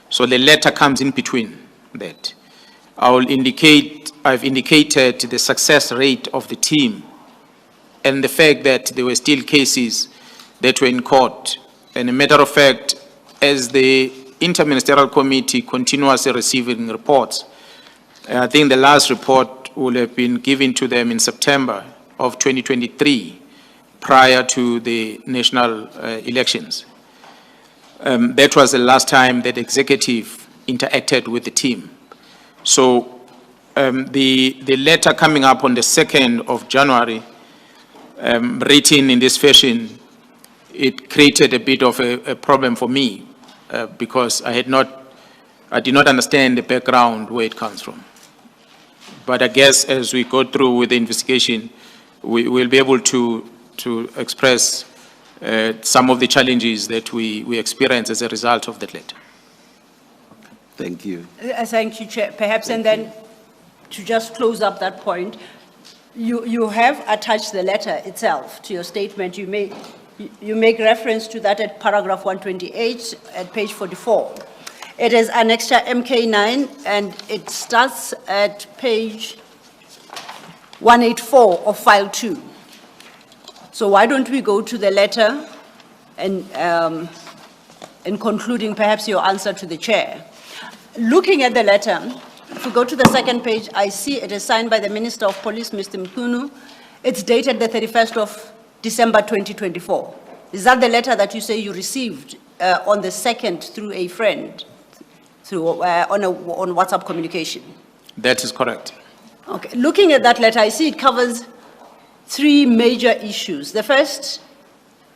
So the letter comes in between that. I've indicated the success rate of the team and the fact that there were still cases that were in court. And a matter of fact, as the Interministerial Committee continuously receiving reports, I think the last report will have been given to them in September of 2023, prior to the national elections. That was the last time that executive interacted with the team. So the letter coming up on the 2nd of January, written in this fashion, it created a bit of a problem for me because I did not understand the background where it comes from. But I guess as we go through with the investigation, we will be able to express some of the challenges that we experience as a result of that letter. Thank you. Thank you, Chair. Perhaps, and then to just close up that point, you have attached the letter itself to your statement. You make reference to that at paragraph 128 at page 44. It is annexed to MK9 and it starts at page 184 of file 2. So why don't we go to the letter and concluding perhaps your answer to the chair. Looking at the letter, if we go to the second page, I see it is signed by the Minister of Police, Mr. Mchunu. It's dated the 31st of December 2024. Is that the letter that you say you received on the 2nd through a friend, on WhatsApp communication? That is correct. Okay. Looking at that letter, I see it covers 3 major issues. The first,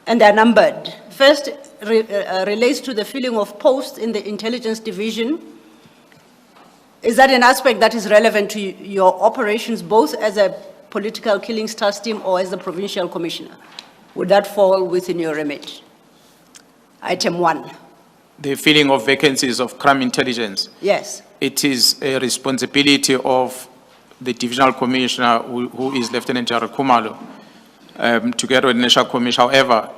and they're numbered. First relates to the filling of posts in the intelligence division. Is that an aspect that is relevant to your operations, both as a political killings task team or as the provincial commissioner? Would that fall within your remit? Item 1. The filling of vacancies of crime intelligence. Yes. It is a responsibility of the divisional commissioner, who is Lieutenant General Khumalo, together with the National Commission. However,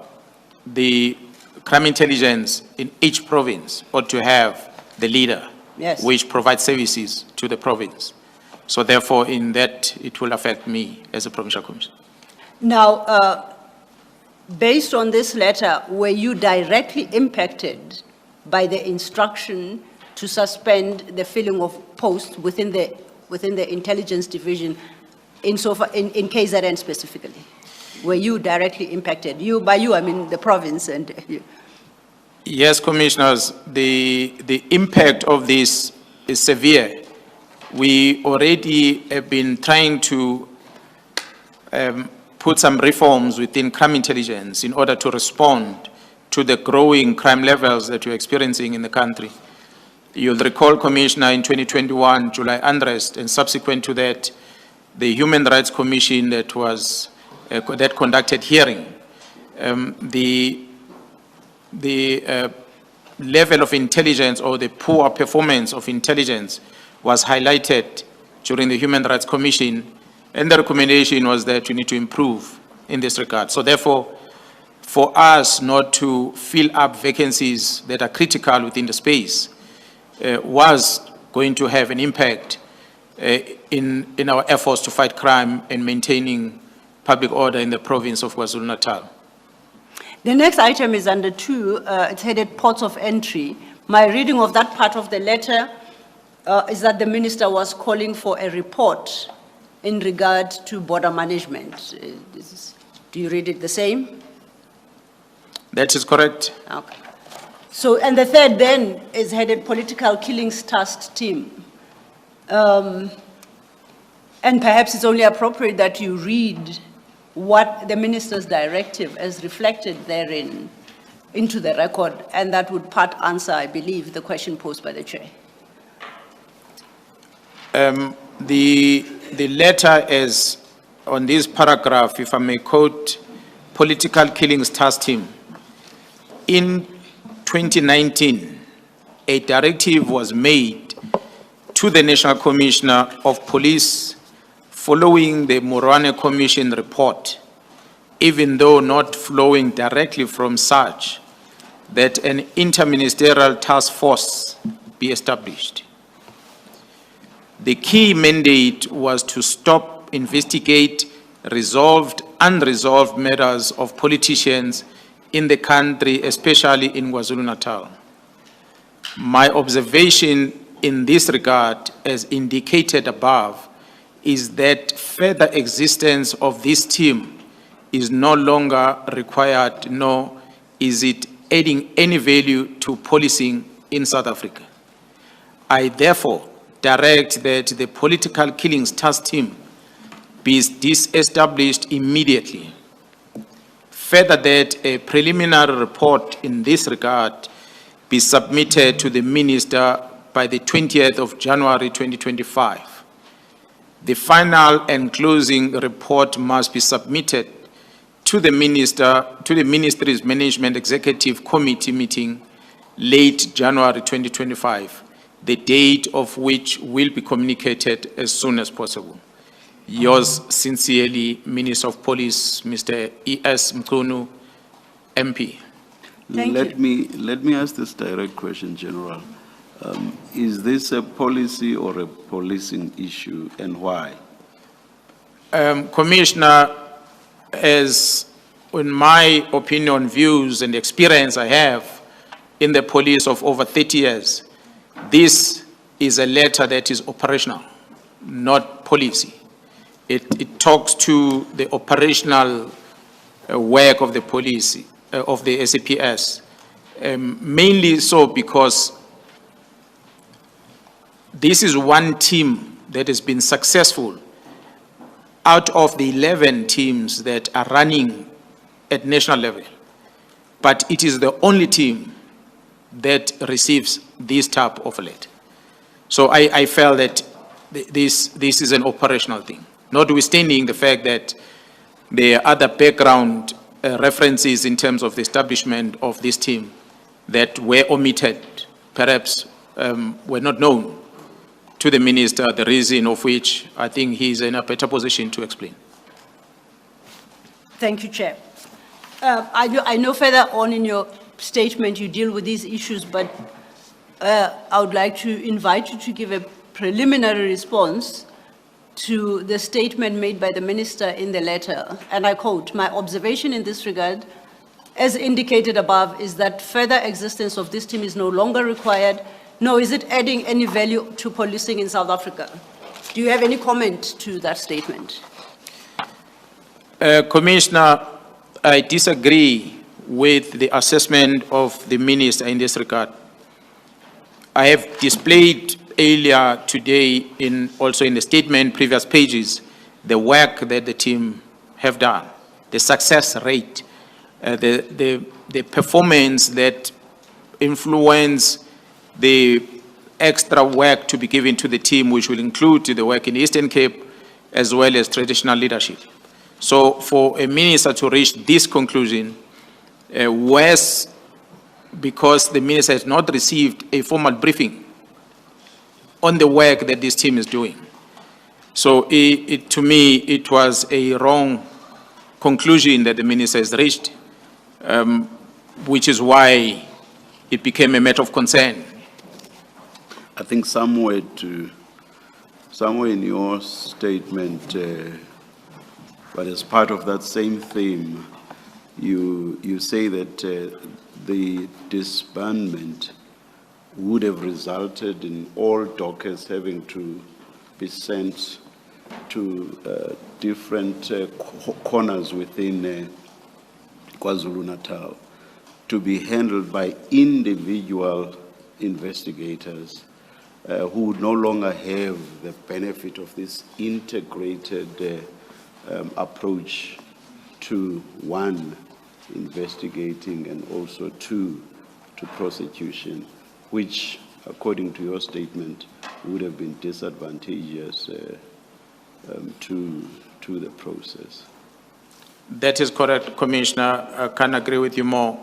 the crime intelligence in each province ought to have the leader, yes, which provides services to the province. So therefore, in that, it will affect me as a provincial commissioner. Now, based on this letter, were you directly impacted by the instruction to suspend the filling of posts within the intelligence division in KZN specifically? Were you directly impacted? By you, I mean the province and you. Yes, commissioners, the impact of this is severe. We already have been trying to put some reforms within crime intelligence in order to respond to the growing crime levels that we're experiencing in the country. You'll recall, Commissioner, in 2021, July unrest, and subsequent to that, the Human Rights Commission that was that conducted hearing. The level of intelligence or the poor performance of intelligence was highlighted during the Human Rights Commission, and the recommendation was that we need to improve in this regard. So therefore, for us not to fill up vacancies that are critical within the space was going to have an impact in our efforts to fight crime and maintaining public order in the province of KwaZulu-Natal. The next item is under 2, it's headed ports of entry. My reading of that part of the letter is that the minister was calling for a report in regard to border management. Do you read it the same? That is correct. Okay. So, and the third then is headed political killings task team. And perhaps it's only appropriate that you read what the minister's directive as reflected therein into the record, and that would part answer, I believe, the question posed by the chair. The letter as on this paragraph, if I may quote, Political Killings Task Team. In 2019, a directive was made to the National Commissioner of Police following the Morane Commission report, even though not flowing directly from such, that an interministerial task force be established. The key mandate was to stop, investigate, resolved, unresolved matters of politicians in the country, especially in KwaZulu-Natal. My observation in this regard, as indicated above, is that further existence of this team is no longer required, nor is it adding any value to policing in South Africa. I therefore direct that the Political Killings Task Team be disestablished immediately. Further, that a preliminary report in this regard be submitted to the Minister by the 20th of January 2025. The final and closing report must be submitted to the Ministry's Management Executive Committee meeting late January 2025, the date of which will be communicated as soon as possible. Yours sincerely, Minister of Police, Mr. E.S. Mchunu, MP. Let me ask this direct question, General. Is this a policy or a policing issue, and why? Commissioner, as in my opinion, views and experience I have in the police of over 30 years, this is a letter that is operational, not policy. It talks to the operational work of the police, of the SAPS, mainly so because this is one team that has been successful out of the 11 teams that are running at national level. But it is the only team that receives this type of letter. So I felt that this is an operational thing, notwithstanding the fact that there are other background references in terms of the establishment of this team that were omitted, perhaps were not known to the Minister, the reason of which I think he is in a better position to explain. Thank you, Chair. I know further on in your statement you deal with these issues, but I would like to invite you to give a preliminary response to the statement made by the Minister in the letter, and I quote, "My observation in this regard, as indicated above, is that further existence of this team is no longer required, nor is it adding any value to policing in South Africa." Do you have any comment to that statement? Commissioner, I disagree with the assessment of the Minister in this regard. I have displayed earlier today, also in the statement, previous pages, the work that the team have done, the success rate, the performance that influence the extra work to be given to the team, which will include the work in the Eastern Cape, as well as traditional leadership. So for a minister to reach this conclusion, worse, because the minister has not received a formal briefing on the work that this team is doing. So to me, it was a wrong conclusion that the minister has reached, which is why it became a matter of concern. I think somewhere in your statement, but as part of that same theme, you say that the disbandment would have resulted in all dockets having to be sent to different corners within KwaZulu-Natal to be handled by individual investigators who would no longer have the benefit of this integrated approach to, one, investigating, and also two, to prosecution, which, according to your statement, would have been disadvantageous to to the process. That is correct, Commissioner. I can agree with you more.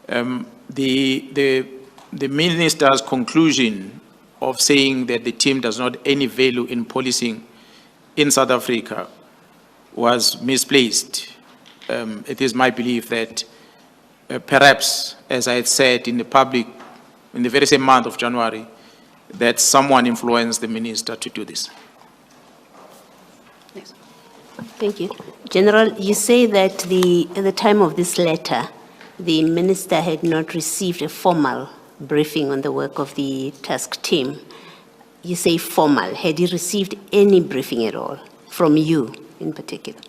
The minister's conclusion of saying that the team does not any value in policing in South Africa was misplaced. It is my belief that perhaps, as I had said in the public, in the very same month of January, that someone influenced the minister to do this. Yes. Thank you. General, you say that at the time of this letter, the minister had not received a formal briefing on the work of the task team. You say formal. Had he received any briefing at all from you in particular?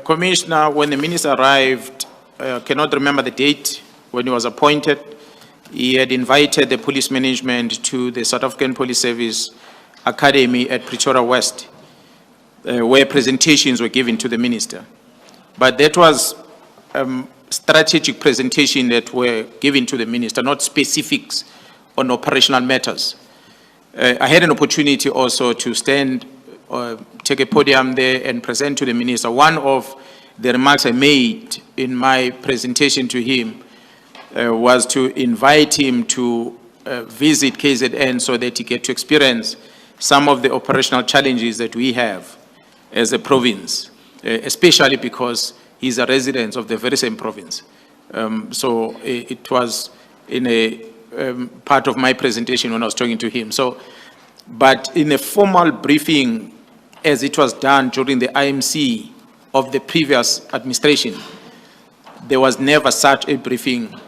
Commissioner, when the minister arrived, I cannot remember the date when he was appointed. He had invited the police management to the South African Police Service Academy at Pretoria West, where presentations were given to the minister. But that was strategic presentation that were given to the minister, not specifics on operational matters. I had an opportunity also to stand, take a podium there and present to the minister. One of the remarks I made in my presentation to him was to invite him to visit KZN so that he get to experience some of the operational challenges that we have as a province, especially because he's a resident of the very same province. So it was in a part of my presentation when I was talking to him. But in a formal briefing, as it was done during the IMC of the previous administration, there was never such a briefing.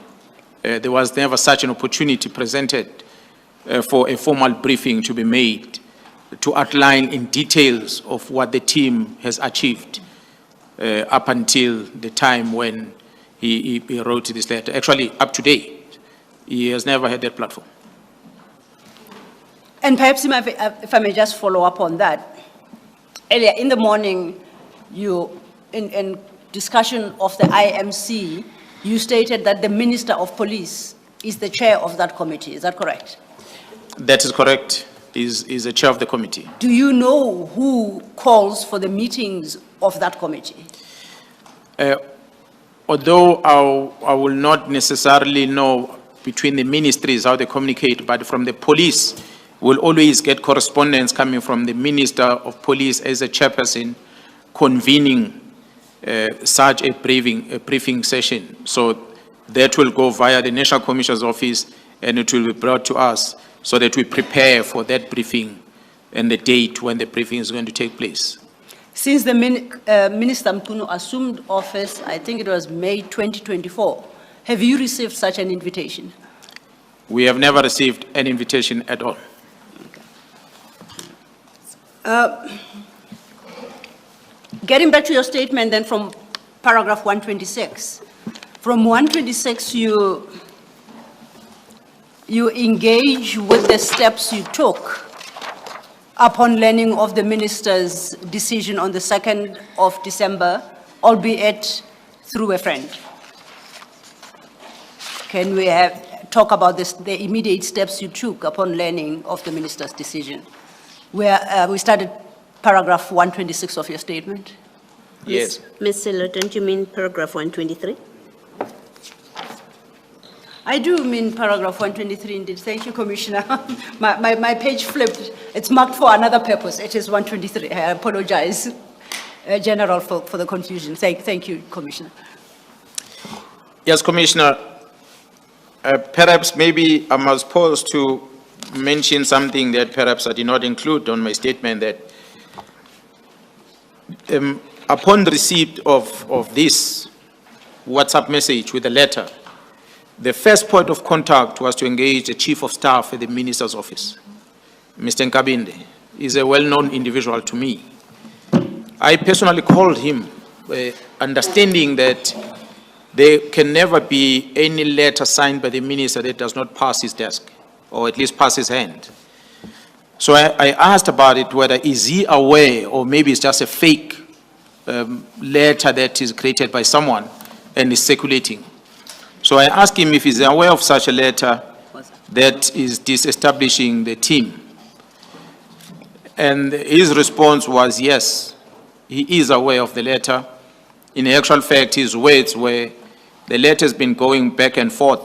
There was never such an opportunity presented for a formal briefing to be made to outline in details of what the team has achieved up until the time when he wrote this letter. Actually, up to date, he has never had that platform. And perhaps if I may just follow up on that. Earlier in the morning, in discussion of the IMC, you stated that the Minister of Police is the chair of that committee. Is that correct? That is correct. Is the chair of the committee. Do you know who calls for the meetings of that committee? Although I will not necessarily know between the ministries how they communicate, but from the police, we'll always get correspondence coming from the Minister of Police as a chairperson convening such a briefing session. So that will go via the National Commissioner's Office and it will be brought to us so that we prepare for that briefing and the date when the briefing is going to take place. Since the Minister Mchunu assumed office, I think it was May 2024, have you received such an invitation? We have never received an invitation at all. Getting back to your statement then from paragraph 126. From 126, you engage with the steps you took upon learning of the minister's decision on the 2nd of December, albeit through a friend. Can we talk about the immediate steps you took upon learning of the minister's decision? Where we started paragraph 126 of your statement. Yes. Ms. Silo, don't you mean paragraph 123? I do mean paragraph 123 indeed. Thank you, Commissioner. my page flipped. It's marked for another purpose. It is 123. I apologize, General, for the confusion. Thank you, Commissioner. Yes, Commissioner. Perhaps maybe I must pause to mention something that perhaps I did not include on my statement, that upon receipt of this WhatsApp message with a letter, the first point of contact was to engage the Chief of Staff at the Minister's office, Mr. Nkabinde. He's a well-known individual to me. I personally called him, understanding that there can never be any letter signed by the minister that does not pass his desk, or at least pass his hand. So I asked about it, whether is he aware, or maybe it's just a fake letter that is created by someone and is circulating. So I asked him if he's aware of such a letter that is disestablishing the team. And his response was yes. he is aware of the letter. In actual fact, his words were, the letter has been going back and forth.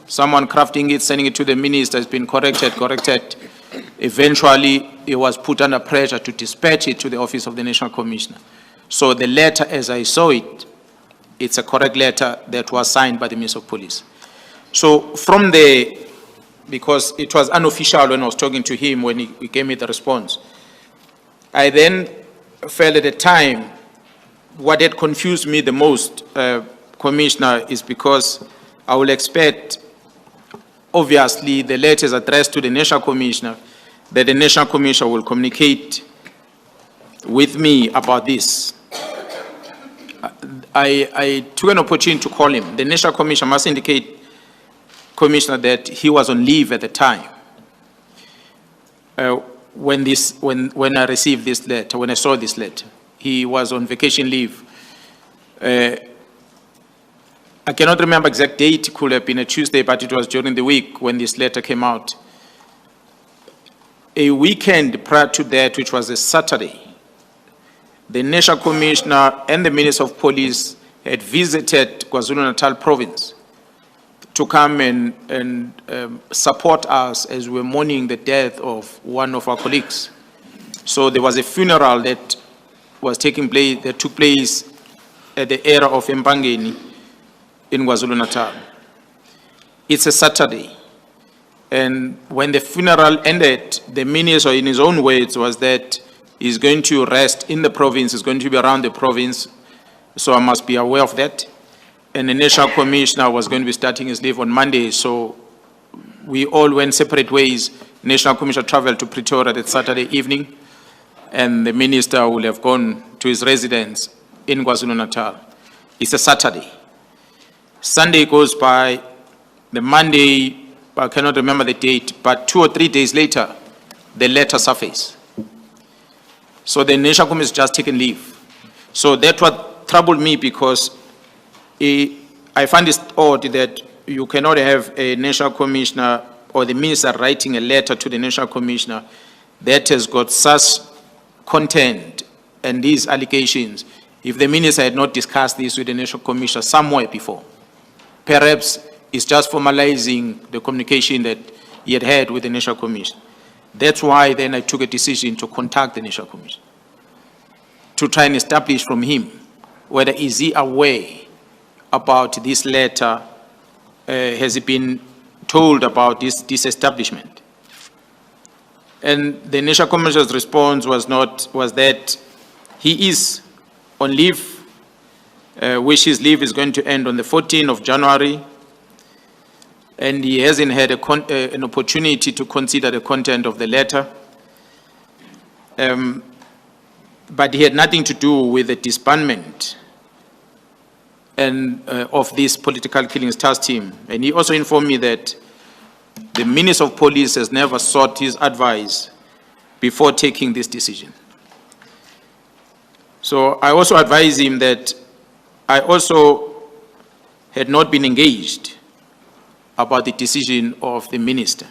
Someone crafting it, sending it to the minister, has been corrected. Eventually, he was put under pressure to dispatch it to the office of the National Commissioner. So the letter, as I saw it, it's a correct letter that was signed by the Minister of Police. So from there, because it was unofficial when I was talking to him when he gave me the response, I then felt at the time what had confused me the most, Commissioner, is because I will expect, obviously, the letters addressed to the National Commissioner, that the National Commissioner will communicate with me about this. I took an opportunity to call him. The National Commissioner must indicate, Commissioner, that he was on leave at the time when I received this letter, when I saw this letter. He was on vacation leave. I cannot remember exact date. It could have been a Tuesday, but it was during the week when this letter came out. A weekend prior to that, which was a Saturday, the National Commissioner and the Minister of Police had visited KwaZulu-Natal province to come and support us as we were mourning the death of one of our colleagues. So there was a funeral that took place at the area of Mpangeni in KwaZulu-Natal. It's a Saturday. And when the funeral ended, the minister, in his own words, was that he's going to rest in the province, he's going to be around the province, so I must be aware of that. And the National Commissioner was going to be starting his leave on Monday, so we all went separate ways. National Commissioner traveled to Pretoria that Saturday evening, and the minister will have gone to his residence in KwaZulu-Natal. It's a Saturday. Sunday goes by, the Monday, I cannot remember the date, but 2 or 3 days later, the letter surfaced. So the National Commission has just taken leave. So that what troubled me, because I find it odd that you cannot have a National Commissioner or the minister writing a letter to the National Commissioner that has got such content and these allegations if the minister had not discussed this with the National Commissioner somewhere before. Perhaps it's just formalizing the communication that he had with the National Commission. That's why then I took a decision to contact the National Commission to try and establish from him whether is he aware about this letter, has he been told about this disestablishment. And the National Commissioner's response was that he is on leave, which his leave is going to end on the 14th of January, and he hasn't had an opportunity to consider the content of the letter. But he had nothing to do with the disbandment and of this political killings task team. And he also informed me that the Minister of Police has never sought his advice before taking this decision. So I also advised him that I also had not been engaged about the decision of the minister.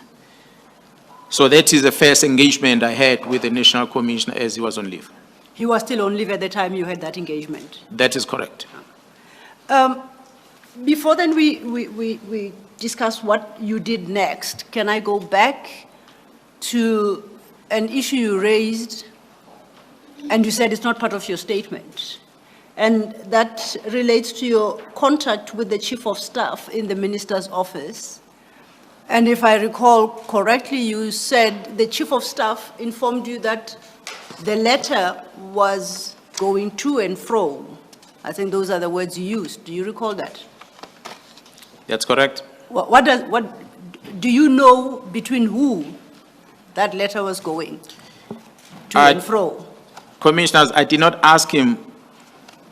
So that is the first engagement I had with the National Commissioner as he was on leave. He was still on leave at the time you had that engagement? That is correct. Before then we discuss what you did next, can I go back to an issue you raised and you said it's not part of your statement? And that relates to your contact with the Chief of Staff in the Minister's office. And if I recall correctly, you said the Chief of Staff informed you that the letter was going to and fro. I think those are the words you used. Do you recall that? That's correct. What do you know between who that letter was going to and fro? Commissioners, I did not ask him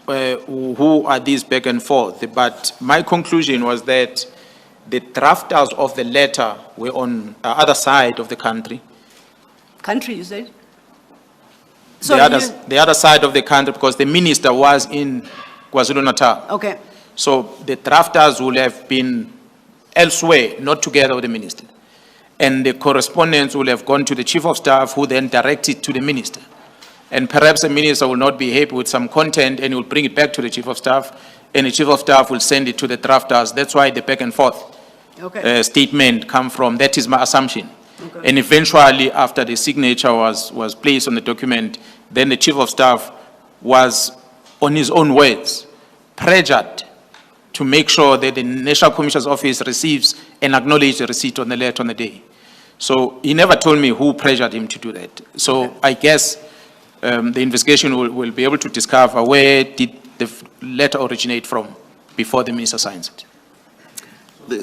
who are these back and forth, but my conclusion was that the drafters of the letter were on the other side of the country. Country, you said? The other side of the country, because the minister was in KwaZulu-Natal. Okay. So the drafters would have been elsewhere, not together with the minister. And the correspondence would have gone to the Chief of Staff, who then directed to the minister. And perhaps the minister will not be happy with some content and he will bring it back to the chief of staff, and the chief of staff will send it to the drafters. That's why the back and forth statement come from. That is my assumption. Okay. And eventually, after the signature was placed on the document, then the chief of staff was, on his own words, pressured to make sure that the National Commissioner's Office receives and acknowledge the receipt on the letter on the day. So he never told me who pressured him to do that. So Okay. I guess the investigation will be able to discover where did the letter originate from before the minister signs it.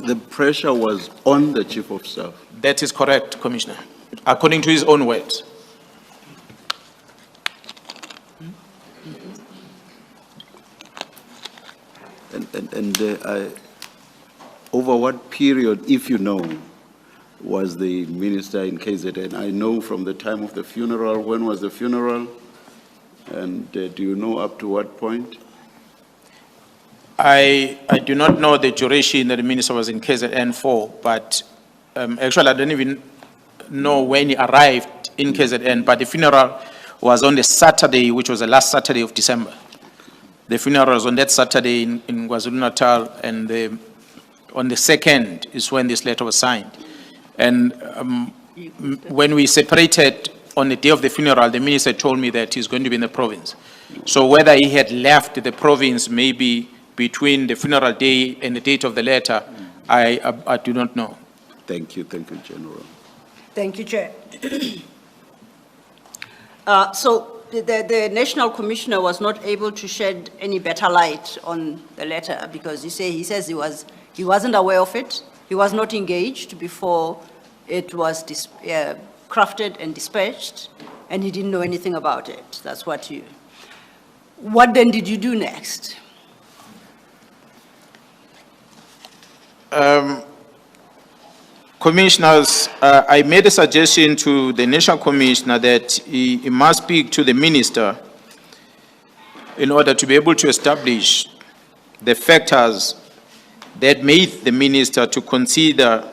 The pressure was on the chief of staff. That is correct, Commissioner, according to his own words. Over what period, if you know, was the minister in KZN? I know from the time of the funeral. When was the funeral? And do you know up to what point? I do not know the duration that the minister was in KZN for, but actually I don't even know when he arrived in KZN, but the funeral was on the Saturday, which was the last Saturday of December. The funeral was on that Saturday in KwaZulu-Natal, and on the 2nd is when this letter was signed. And when we separated on the day of the funeral, the minister told me that he's going to be in the province. So whether he had left the province maybe between the funeral day and the date of the letter, I do not know. Thank you, General. Thank you, Chair. So the National Commissioner was not able to shed any better light on the letter because he says he wasn't aware of it. He was not engaged before it was crafted and dispatched, and he didn't know anything about it. That's what you. What then did you do next? Commissioners, I made a suggestion to the National Commissioner that he must speak to the minister in order to be able to establish the factors that made the minister to consider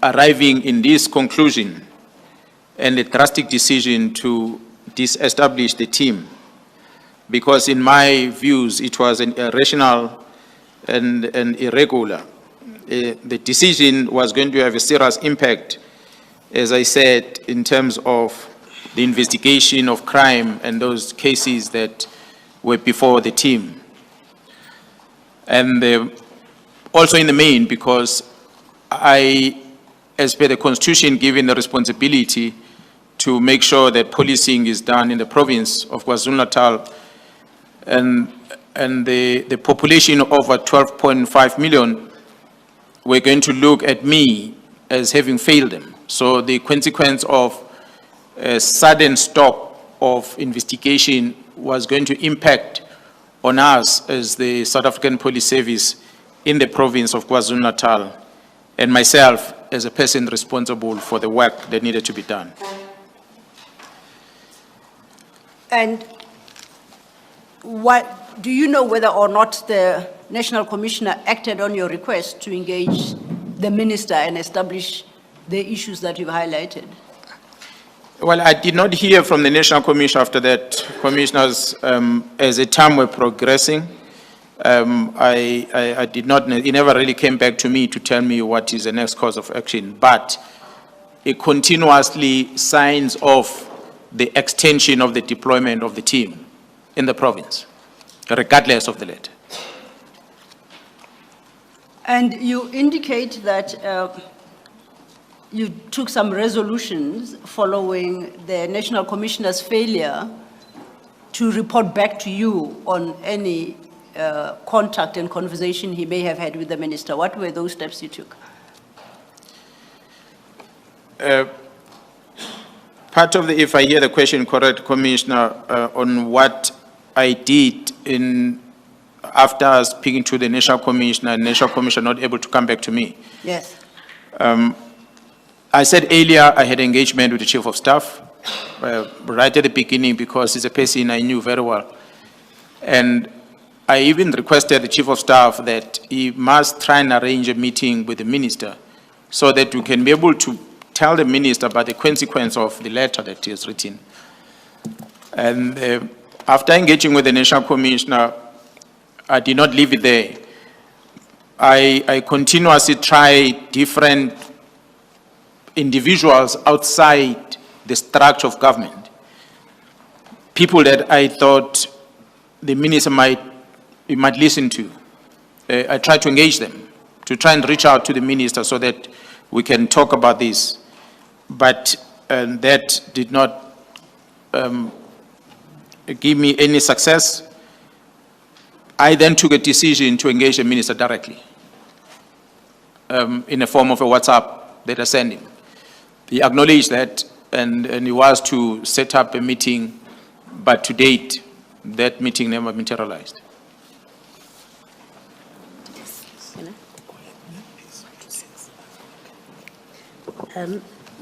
arriving in this conclusion and the drastic decision to disestablish the team. Because in my views, it was an irrational and irregular. The decision was going to have a serious impact, as I said, in terms of the investigation of crime and those cases that were before the team. And also in the main, because I, as per the Constitution, given the responsibility to make sure that policing is done in the province of KwaZulu-Natal, and the population of over 12.5 million, we're going to look at me as having failed them. So the consequence of a sudden stop of investigation was going to impact on us as the South African Police Service in the province of KwaZulu-Natal, and myself as a person responsible for the work that needed to be done. And what, do you know whether or not the National Commissioner acted on your request to engage the minister and establish the issues that you've highlighted? Well, I did not hear from the National Commissioner after that, Commissioners, as the time were progressing. I did not, he never really came back to me to tell me what is the next course of action, but it continuously signs off the extension of the deployment of the team in the province, regardless of the letter. And you indicate that you took some resolutions following the National Commissioner's failure to report back to you on any contact and conversation he may have had with the minister. What were those steps you took? Part of the, if I hear the question correct, Commissioner, on what I did after speaking to the National Commissioner not able to come back to me. Yes. I said earlier I had engagement with the Chief of Staff right at the beginning because he's a person I knew very well. And I even requested the Chief of Staff that he must try and arrange a meeting with the minister so that we can be able to tell the minister about the consequence of the letter that he has written. And after engaging with the National Commissioner, I did not leave it there. I continuously tried different individuals outside the structure of government, people that I thought the minister might listen to. I tried to engage them, to try and reach out to the minister so that we can talk about this. But that did not give me any success. I then took a decision to engage the minister directly in the form of a WhatsApp that I sent him. He acknowledged that and he was to set up a meeting, but to date, that meeting never materialized.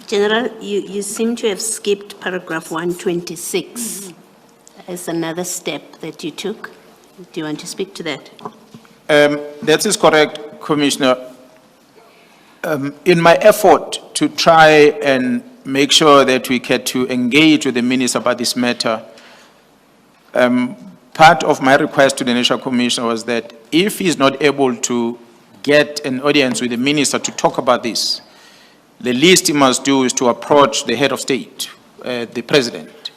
General, you seem to have skipped paragraph 126 as another step that you took. Do you want to speak to that? That is correct, Commissioner. In my effort to try and make sure that we get to engage with the minister about this matter, part of my request to the National Commissioner was that if he's not able to get an audience with the minister to talk about this, the least he must do is to approach the head of state, the president,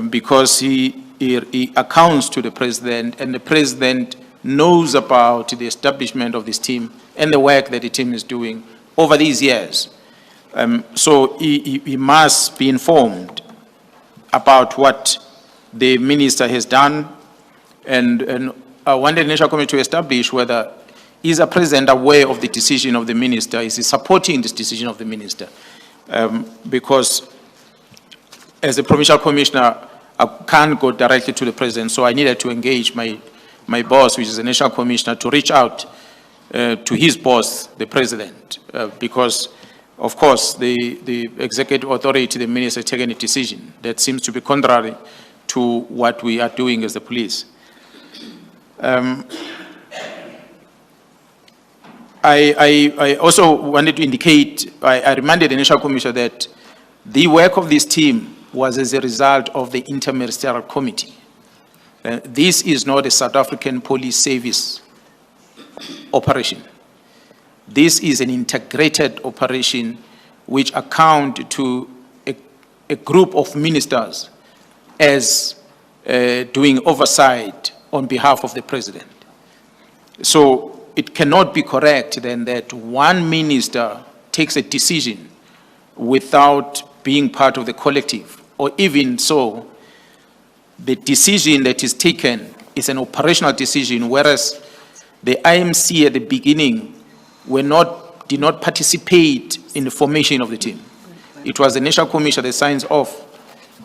because he accounts to the president, and the president knows about the establishment of this team and the work that the team is doing over these years. So he must be informed about what the minister has done, and I wanted the National Committee to establish whether is the president aware of the decision of the minister, is he supporting this decision of the minister? Because as a provincial commissioner, I can't go directly to the president, so I needed to engage my boss, which is the National Commissioner, to reach out to his boss, the president, because, of course, the executive authority, the minister, has taken a decision that seems to be contrary to what we are doing as the police. I also wanted to indicate, I reminded the National Commissioner that the work of this team was as a result of the interministerial committee. This is not a South African police service operation. This is an integrated operation which account to a group of ministers as doing oversight on behalf of the president. So it cannot be correct then that one minister takes a decision without being part of the collective, or even so, the decision that is taken is an operational decision, whereas the IMC at the beginning did not participate in the formation of the team. It was the National Commission that signs off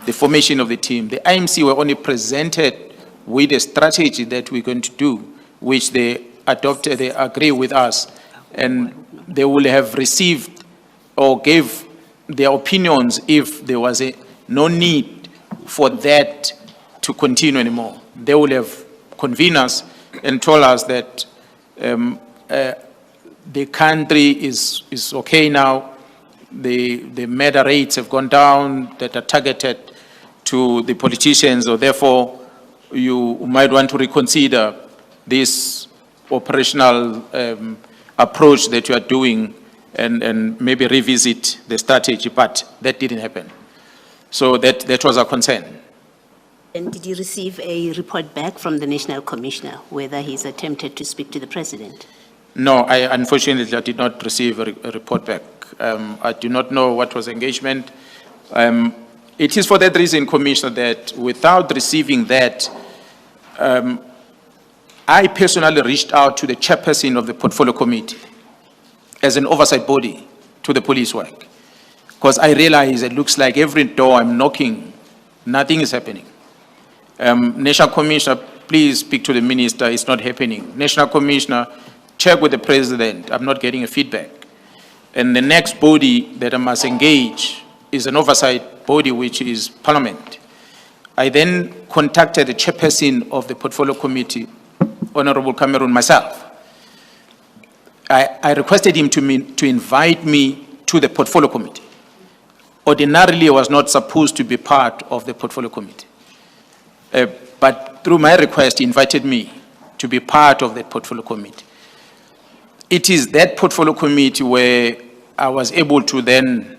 the formation of the team. The IMC were only presented with a strategy that we're going to do, which they adopted, they agree with us, and they will have received or gave their opinions if there was no need for that to continue anymore. They will have convened us and told us that the country is okay now, the murder rates have gone down that are targeted to the politicians, or therefore you might want to reconsider this operational approach that you are doing and maybe revisit the strategy, but that didn't happen. So that was our concern. And did you receive a report back from the National Commissioner whether he's attempted to speak to the President? No, unfortunately, I did not receive a report back. I do not know what was engagement. It is for that reason, Commissioner, that without receiving that, I personally reached out to the chairperson of the Portfolio Committee as an oversight body to the police work, because I realize it looks like every door I'm knocking, nothing is happening. National Commissioner, please speak to the minister, it's not happening. National Commissioner, check with the president, I'm not getting a feedback. And the next body that I must engage is an oversight body, which is Parliament. I then contacted the chairperson of the Portfolio Committee, Honorable Cameron, myself. I requested him to invite me to the Portfolio Committee. Ordinarily, I was not supposed to be part of the Portfolio Committee. But through my request, he invited me to be part of that portfolio committee. It is that portfolio committee where I was able to then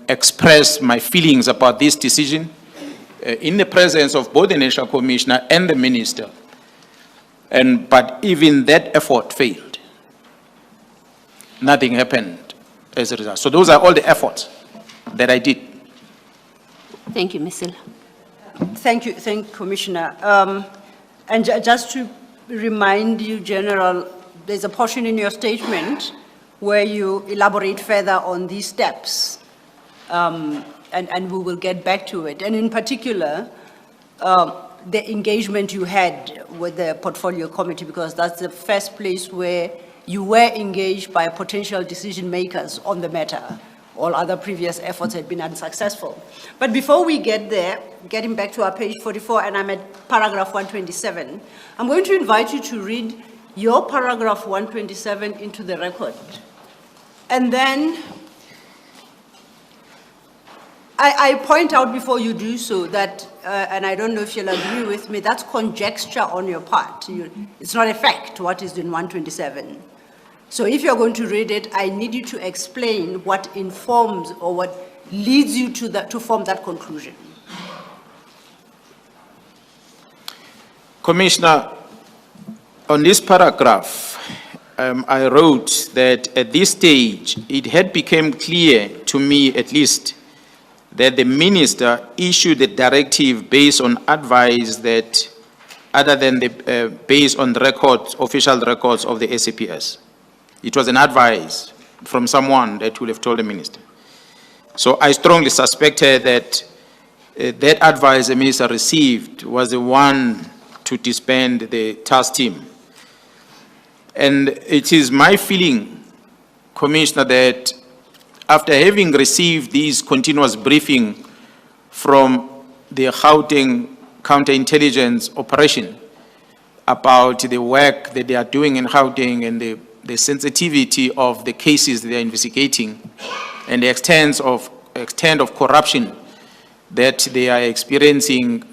express my feelings about this decision in the presence of both the National Commissioner and the Minister. But even that effort failed. Nothing happened as a result. So those are all the efforts that I did. Thank you, Ms. Silla. Thank you, Commissioner. And just to remind you, General, there's a portion in your statement where you elaborate further on these steps, and we will get back to it. And in particular, the engagement you had with the portfolio committee, because that's the first place where you were engaged by potential decision makers on the matter. All other previous efforts had been unsuccessful. But before we get there, getting back to our page 44, and I'm at paragraph 127, I'm going to invite you to read your paragraph 127 into the record. And then I point out before you do so that, and I don't know if you'll agree with me, that's conjecture on your part. It's not a fact what is in 127. So if you're going to read it, I need you to explain what informs or what leads you to form that conclusion. Commissioner, on this paragraph, I wrote that at this stage, it had become clear to me at least that the minister issued a directive based on advice that other than the, based on the records, official records of the SAPS. It was an advice from someone that would have told the minister. So I strongly suspected that that advice the minister received was the one to disband the task team. And it is my feeling, Commissioner, that after having received this continuous briefing from the Gauteng counterintelligence operation about the work that they are doing in Gauteng and the sensitivity of the cases they are investigating and the extent of corruption that they are experiencing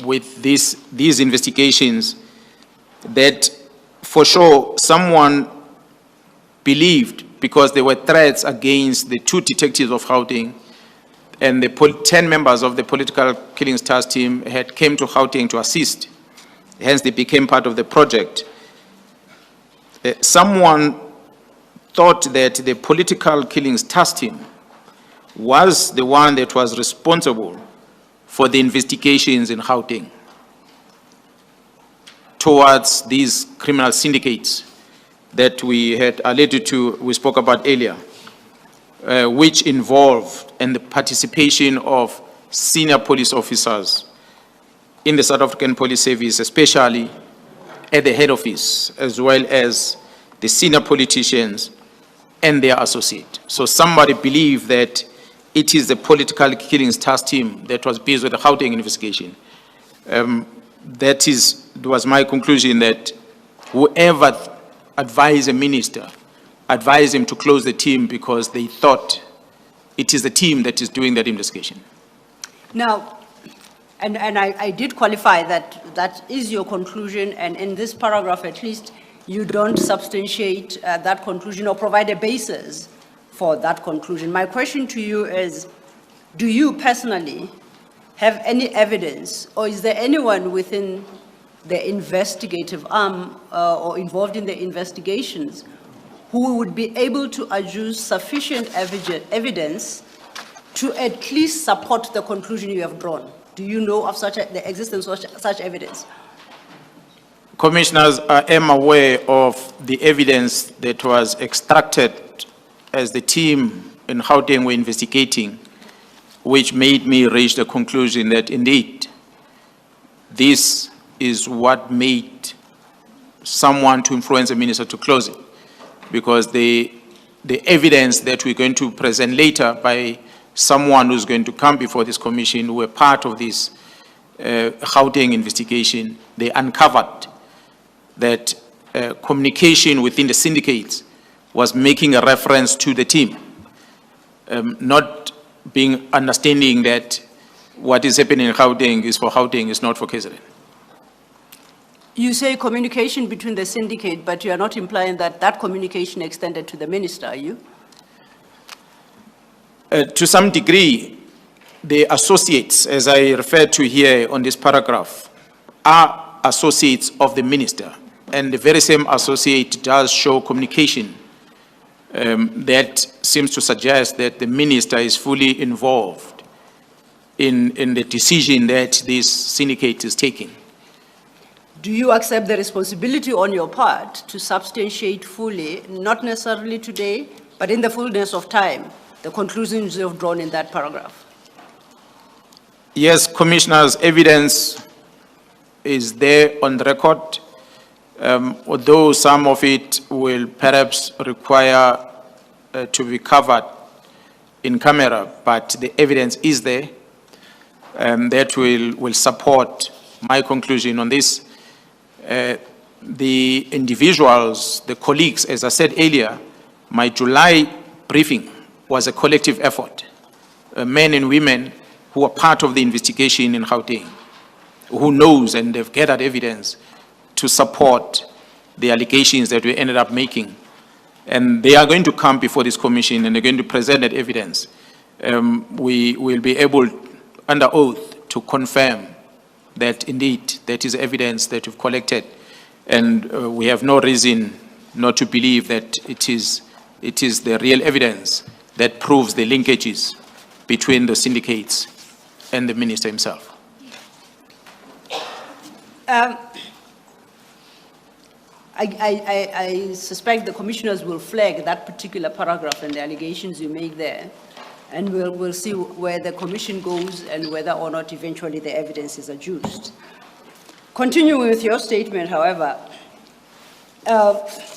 with these investigations, that for sure someone believed, because there were threats against the 2 detectives of Gauteng and the 10 members of the political killings task team had came to Gauteng to assist. Hence they became part of the project. Someone thought that the political killings task team was the one that was responsible for the investigations in Gauteng towards these criminal syndicates that we had alluded to, we spoke about earlier, which involved in the participation of senior police officers in the South African Police Service, especially at the head office, as well as the senior politicians and their associates. So somebody believed that it is the political killings task team that was busy with the Gauteng investigation. That was my conclusion, that whoever advised the minister advised him to close the team because they thought it is the team that is doing that investigation. Now, and I did qualify that that is your conclusion, and in this paragraph at least, you don't substantiate that conclusion or provide a basis for that conclusion. My question to you is, do you personally have any evidence, or is there anyone within the investigative arm or involved in the investigations who would be able to adduce sufficient evidence to at least support the conclusion you have drawn? Do you know of the existence of such evidence? Commissioners, I am aware of the evidence that was extracted as the team in Gauteng were investigating, which made me reach the conclusion that indeed this is what made someone to influence the minister to close it, because the evidence that we're going to present later by someone who's going to come before this commission who were part of this Gauteng investigation, they uncovered that communication within the syndicates was making a reference to the team, not being understanding that what is happening in Gauteng is for Gauteng, it's not for KZN. You say communication between the syndicate, but you are not implying that that communication extended to the minister, are you? To some degree, the associates, as I referred to here on this paragraph, are associates of the minister. And the very same associate does show communication that seems to suggest that the minister is fully involved in the decision that this syndicate is taking. Do you accept the responsibility on your part to substantiate fully, not necessarily today, but in the fullness of time, the conclusions you have drawn in that paragraph? Yes, Commissioners, evidence is there on the record, although some of it will perhaps require to be covered in camera, but the evidence is there that will support my conclusion on this. The individuals, the colleagues, as I said earlier, my July briefing was a collective effort. Men and women who are part of the investigation in Gauteng, who knows and they've gathered evidence to support the allegations that we ended up making. And they are going to come before this commission and they're going to present that evidence. We will be able, under oath, to confirm that indeed that is evidence that we've collected, and we have no reason not to believe that it is the real evidence that proves the linkages between the syndicates and the minister himself. I suspect the commissioners will flag that particular paragraph and the allegations you make there, and we'll see where the commission goes and whether or not eventually the evidence is adduced. Continuing with your statement, however,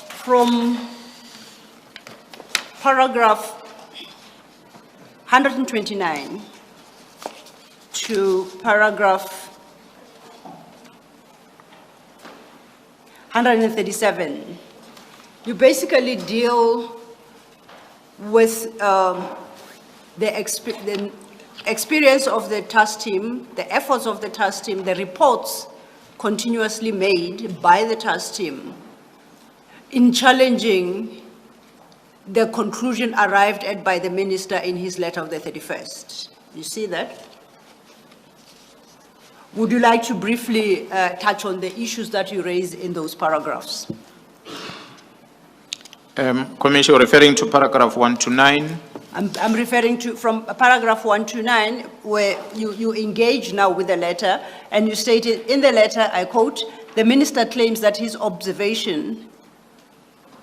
from paragraph 129 to paragraph 137, you basically deal with the experience of the task team, the efforts of the task team, the reports continuously made by the task team in challenging the conclusion arrived at by the minister in his letter of the 31st. You see that? Would you like to briefly touch on the issues that you raised in those paragraphs? Commissioner, referring to paragraph 129. I'm referring to from paragraph 129, where you engage now with the letter, and you stated in the letter, I quote, "The minister claims that his observation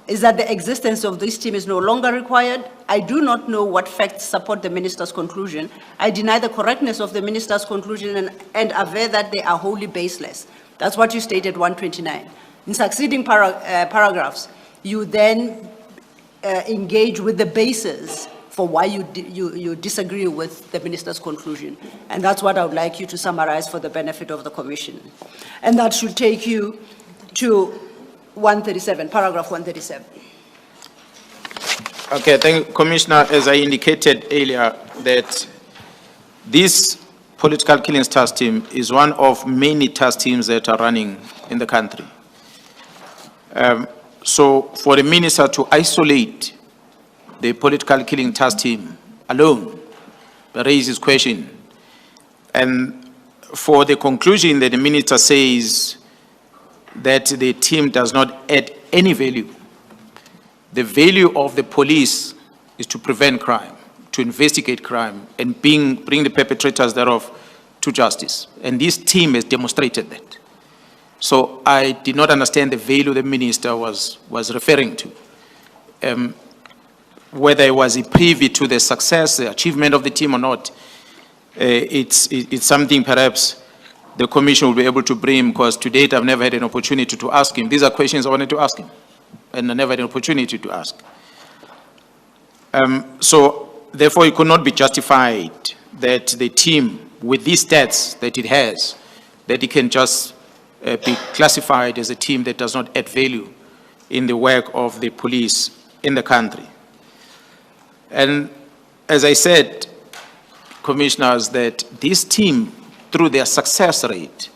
is that the existence of this team is no longer required. I do not know what facts support the minister's conclusion. I deny the correctness of the minister's conclusion and aver that they are wholly baseless." That's what you stated 129. In succeeding paragraphs, you then engage with the basis for why you disagree with the minister's conclusion. And that's what I would like you to summarize for the benefit of the commission. And that should take you to 137, paragraph 137. Okay, thank you, Commissioner. As I indicated earlier, that this political killings task team is one of many task teams that are running in the country. So for the minister to isolate the political killing task team alone raises question. And for the conclusion that the minister says that the team does not add any value, the value of the police is to prevent crime, to investigate crime, and bring the perpetrators thereof to justice. And this team has demonstrated that. So I did not understand the value the minister was referring to. Whether it was privy to the success, the achievement of the team or not, it's something perhaps the commission will be able to bring, because to date I've never had an opportunity to ask him. These are questions I wanted to ask him, and I never had an opportunity to ask. So therefore it could not be justified that the team, with these stats that it has, that it can just be classified as a team that does not add value in the work of the police in the country. And as I said, commissioners, that this team, through their success rate,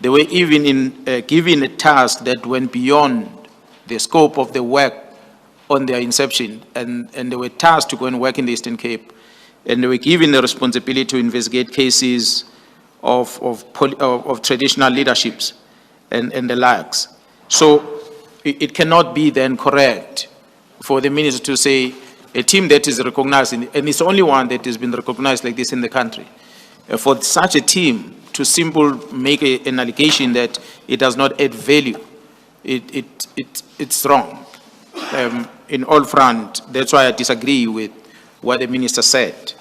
they were even given a task that went beyond the scope of the work on their inception, and they were tasked to go and work in the Eastern Cape, and they were given the responsibility to investigate cases of traditional leaderships and the likes. So it cannot be then correct for the minister to say a team that is recognized, and it's the only one that has been recognized like this in the country. For such a team to simply make an allegation that it does not add value, it's wrong in all front. That's why I disagree with what the minister said.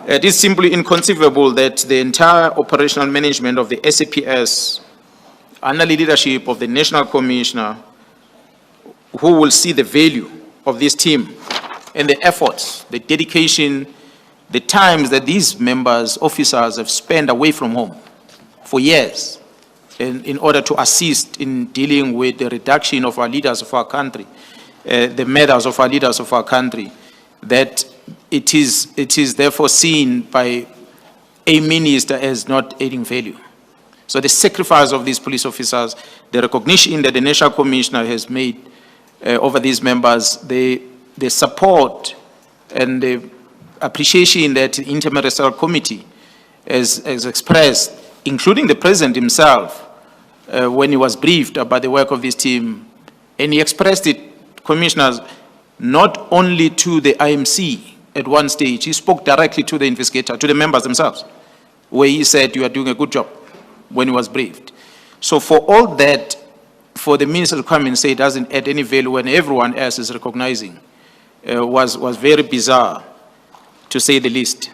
It is simply inconceivable that the entire operational management of the SAPS, under the leadership of the National Commissioner, who will see the value of this team and the efforts, the dedication, the times that these members, officers have spent away from home for years in order to assist in dealing with the reduction of our leaders of our country, the matters of our leaders of our country, that it is therefore seen by a minister as not adding value. So the sacrifice of these police officers, the recognition that the National Commissioner has made over these members, the support and the appreciation that the Interministerial Committee has expressed, including the President himself, when he was briefed about the work of this team, and he expressed it, Commissioners, not only to the IMC at one stage, he spoke directly to the investigator, to the members themselves, where he said, you are doing a good job, when he was briefed. So for all that, for the minister to come and say it doesn't add any value when everyone else is recognizing, was very bizarre, to say the least.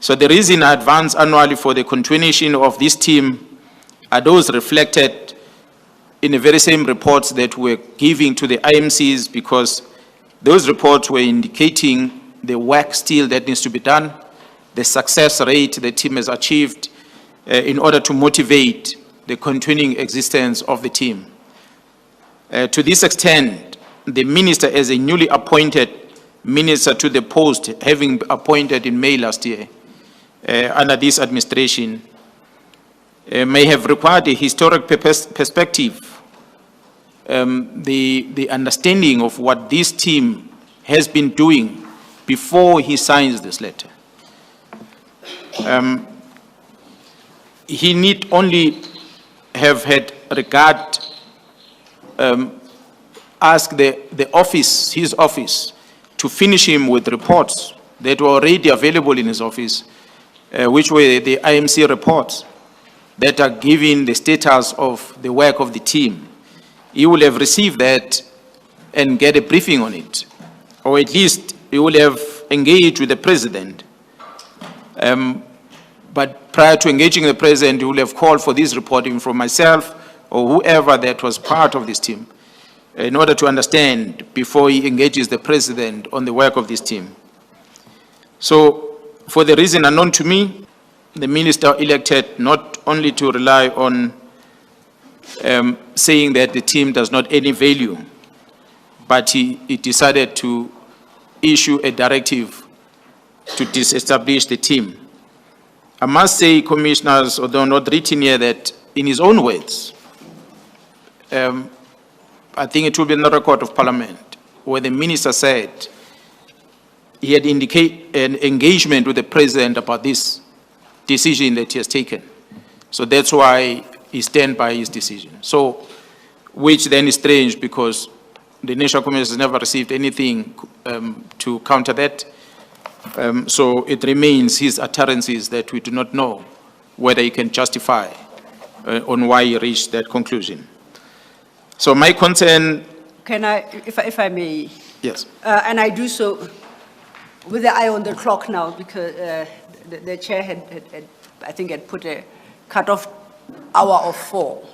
So the reason I advance annually for the continuation of this team are those reflected in the very same reports that we're giving to the IMCs, because those reports were indicating the work still that needs to be done, the success rate the team has achieved in order to motivate the continuing existence of the team. To this extent, the minister, as a newly appointed minister to the post, having appointed in May last year, under this administration, may have required a historic perspective, the understanding of what this team has been doing before he signs this letter. He need only have had regard, ask the office, his office, to finish him with reports that were already available in his office, which were the IMC reports that are giving the status of the work of the team. He will have received that and get a briefing on it, or at least he will have engaged with the president. But prior to engaging the president, he will have called for this reporting from myself or whoever that was part of this team, in order to understand before he engages the president on the work of this team. So, for the reason unknown to me, the minister elected not only to rely on saying that the team does not add any value, but he decided to issue a directive to disestablish the team. I must say, commissioners, although not written here, that in his own words, I think it will be in the record of Parliament, where the minister said he had indicated an engagement with the president about this decision that he has taken. So that's why he stands by his decision. So, which then is strange, because the National Commission has never received anything to counter that. So it remains his utterances that we do not know whether he can justify on why he reached that conclusion. So my concern... Can I, if I may? Yes. And I do so with the eye on the clock now, because the chair had, I think, had put a cut-off hour of 4.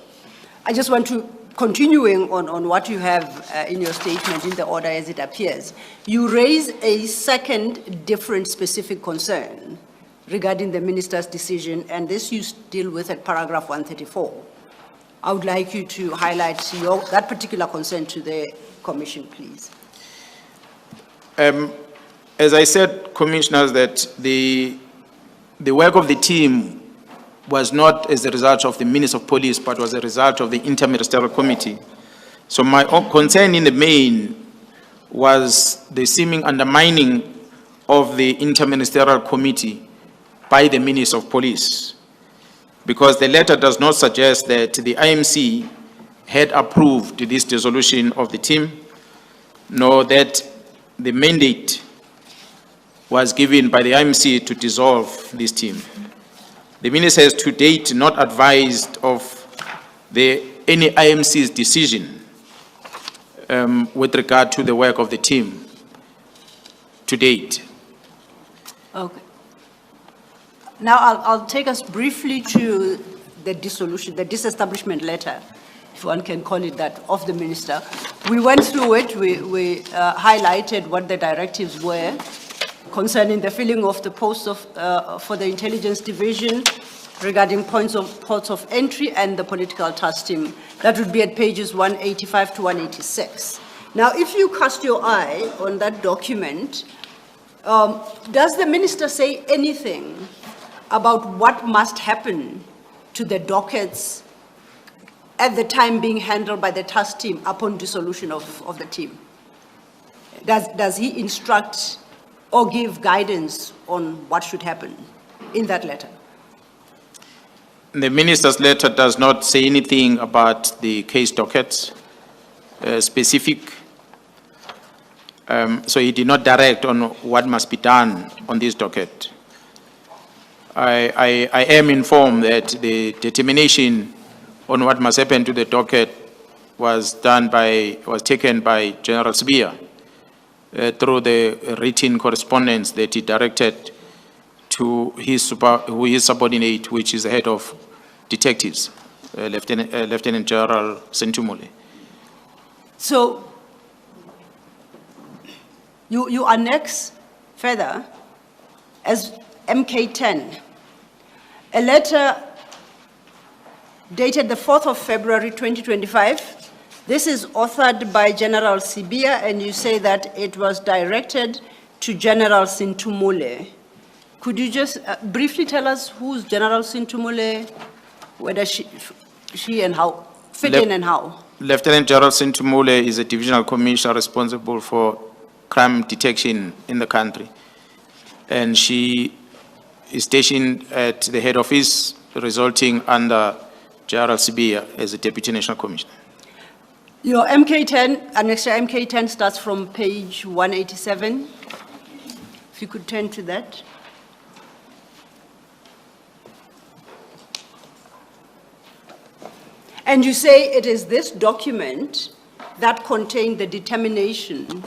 I just want to, continuing on what you have in your statement in the order as it appears, you raise a second different specific concern regarding the minister's decision, and this you deal with at paragraph 134. I would like you to highlight that particular concern to the commission, please. As I said, Commissioners, that the work of the team was not as a result of the Minister of Police, but was a result of the Interministerial Committee. So my own concern in the main was the seeming undermining of the Interministerial Committee by the Minister of Police, because the letter does not suggest that the IMC had approved this dissolution of the team, nor that the mandate was given by the IMC to dissolve this team. The Minister has to date not advised of any IMC's decision with regard to the work of the team to date. Okay. Now, I'll take us briefly to the dissolution, the disestablishment letter, if one can call it that, of the minister. We went through it, we highlighted what the directives were concerning the filling of the posts of, for the intelligence division regarding ports of entry and the political task team. That would be at pages 185 to 186. Now, if you cast your eye on that document, does the minister say anything about what must happen to the dockets at the time being handled by the task team upon dissolution of the team? Does he instruct or give guidance on what should happen in that letter? The minister's letter does not say anything about the case dockets specific. So he did not direct on what must be done on this docket. I am informed that the determination on what must happen to the docket was taken by General Sibia through the written correspondence that he directed to his subordinate, which is the head of detectives, Lieutenant General Senzo. So you annex further as MK10, a letter dated the 4th of February 2025. This is authored by General Sibia, and you say that it was directed to General Sintumule. Could you just briefly tell us who's General Sintumule, whether she and how, fit in and how? Lieutenant General Sintumule is a divisional commissioner responsible for crime detection in the country. And she is stationed at the head office, resulting under General Sibia as a Deputy National Commissioner. Your MK10, Annexure MK10 starts from page 187. If you could turn to that. And you say it is this document that contained the determination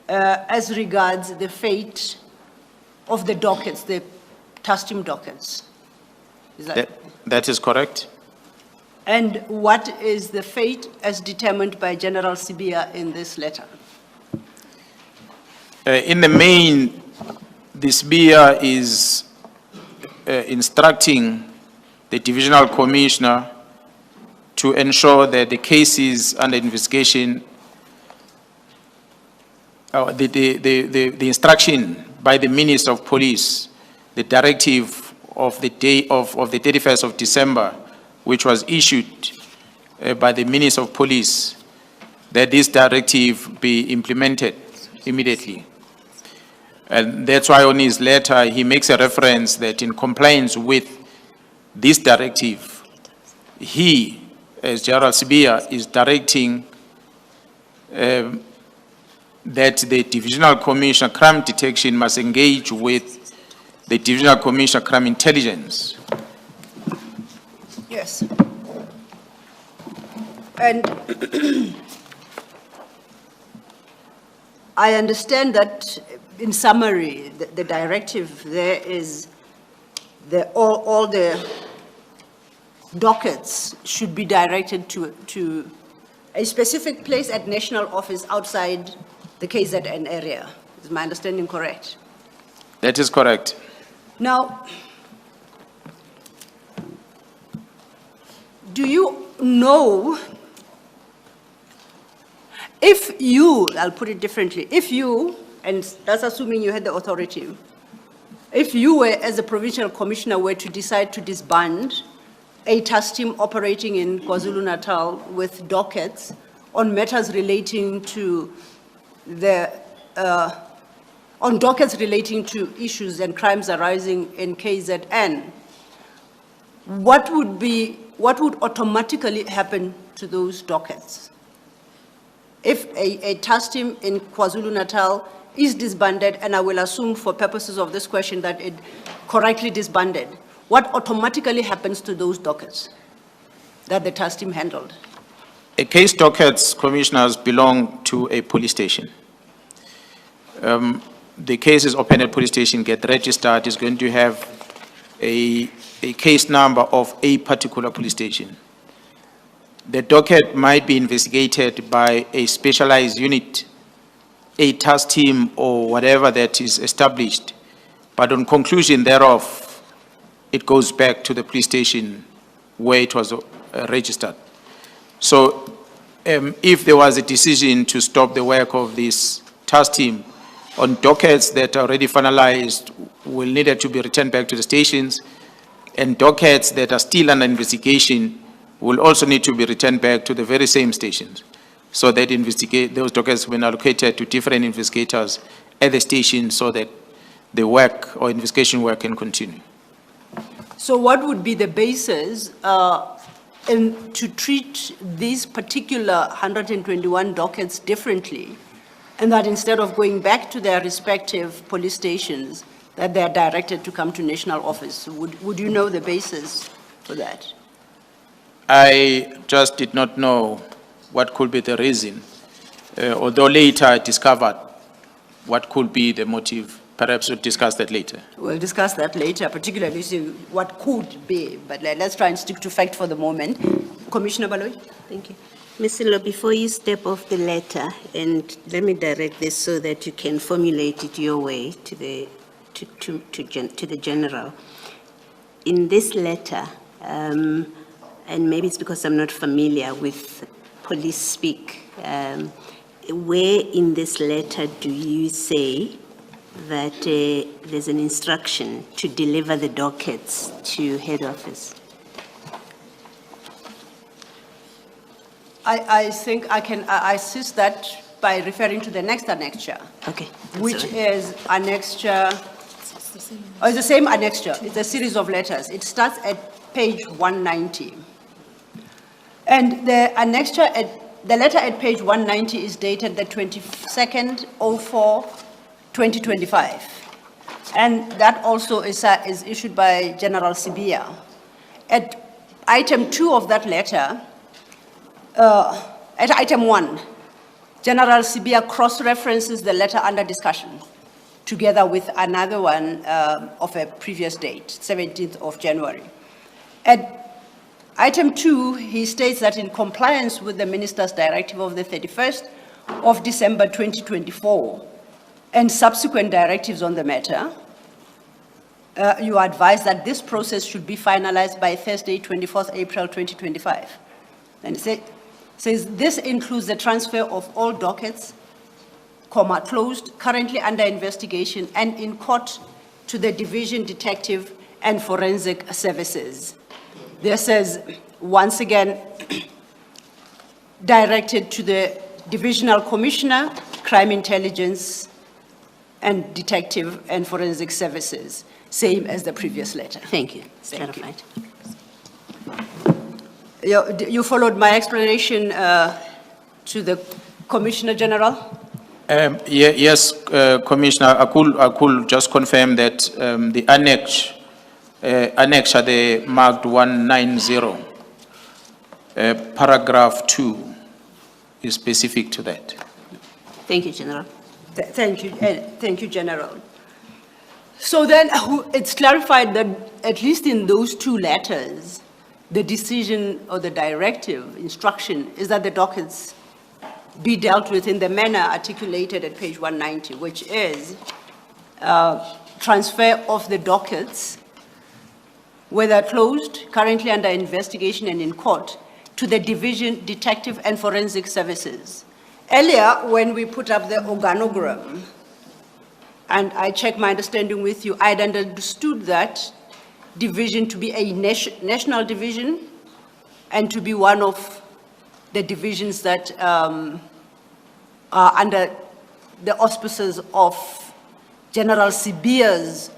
as regards the fate of the dockets, the task team dockets. Is That is correct. And what is the fate as determined by General Sibia in this letter? In the main, the Sibia is instructing the divisional commissioner to ensure that the cases under investigation, the instruction by the Minister of Police, the directive of the day of the 31st of December, which was issued by the Minister of Police, that this directive be implemented immediately. And that's why on his letter, he makes a reference that in compliance with this directive, he, as General Sibia, is directing that the Divisional Commissioner Crime Detection must engage with the Divisional Commissioner Crime Intelligence. Yes. And I understand that, in summary, the directive there is all the dockets should be directed to a specific place at national office outside the KZN area. Is my understanding correct? That is correct. Now, do you know if you, I'll put it differently, if you and that's assuming you had the authority, if you were, as a provincial commissioner, were to decide to disband a task team operating in KwaZulu-Natal with dockets on matters relating to on dockets relating to issues and crimes arising in KZN, what would automatically happen to those dockets? If a task team in KwaZulu-Natal is disbanded, and I will assume for purposes of this question that it correctly disbanded, what automatically happens to those dockets that the task team handled? A case dockets, commissioners, belong to a police station. The case is open at police station, get registered, is going to have a case number of a particular police station. The docket might be investigated by a specialized unit, a task team, or whatever that is established. But on conclusion thereof, it goes back to the police station where it was registered. So if there was a decision to stop the work of this task team on dockets that are already finalized, will need to be returned back to the stations, and dockets that are still under investigation will also need to be returned back to the very same stations, so that those dockets when allocated to different investigators at the station, so that the work or investigation work can continue. So what would be the basis to treat these particular 121 dockets differently, and that instead of going back to their respective police stations, that they are directed to come to national office? Would you know the basis for that? I just did not know what could be the reason, although later I discovered what could be the motive. Perhaps we'll discuss that later. We'll discuss that later, particularly what could be, but let's try and stick to fact for the moment. Commissioner Baloyi? Thank you. Ms. Silo, before you step off the letter, and let me direct this so that you can formulate it your way to the general. In this letter, and maybe it's because I'm not familiar with police speak, where in this letter do you say that there's an instruction to deliver the dockets to head office? I think I can assist that by referring to the next annexure. Okay. Which is annexure, it's the same annexure, it's a series of letters. It starts at page 190. And the annexure, the letter at page 190 is dated the 22nd of 2025. And that also is issued by General Sibia. At item 2 of that letter, at item 1, General Sibia cross-references the letter under discussion together with another one of a previous date, 17th of January. At item 2, he states that in compliance with the Minister's Directive of the 31st of December 2024 and subsequent directives on the matter, you are advised that this process should be finalized by Thursday, 24th April 2025. And it says this includes the transfer of all dockets, closed, currently under investigation and in court to the Division Detective and Forensic Services. This says, once again, directed to the Divisional Commissioner, Crime Intelligence and Detective and Forensic Services, same as the previous letter. Thank you. Thank you. You followed my explanation to the Commissioner General? Yes, Commissioner, I could just confirm that the annexure, the marked 190, paragraph 2 is specific to that. Thank you, General. Thank you, General. So then it's clarified that at least in those 2 letters, the decision or the directive instruction is that the dockets be dealt with in the manner articulated at page 190, which is transfer of the dockets, whether closed, currently under investigation and in court, to the Division Detective and Forensic Services. Earlier, when we put up the organogram and I check my understanding with you, I'd understood that division to be a national division and to be one of the divisions that are under the auspices of General Sibia's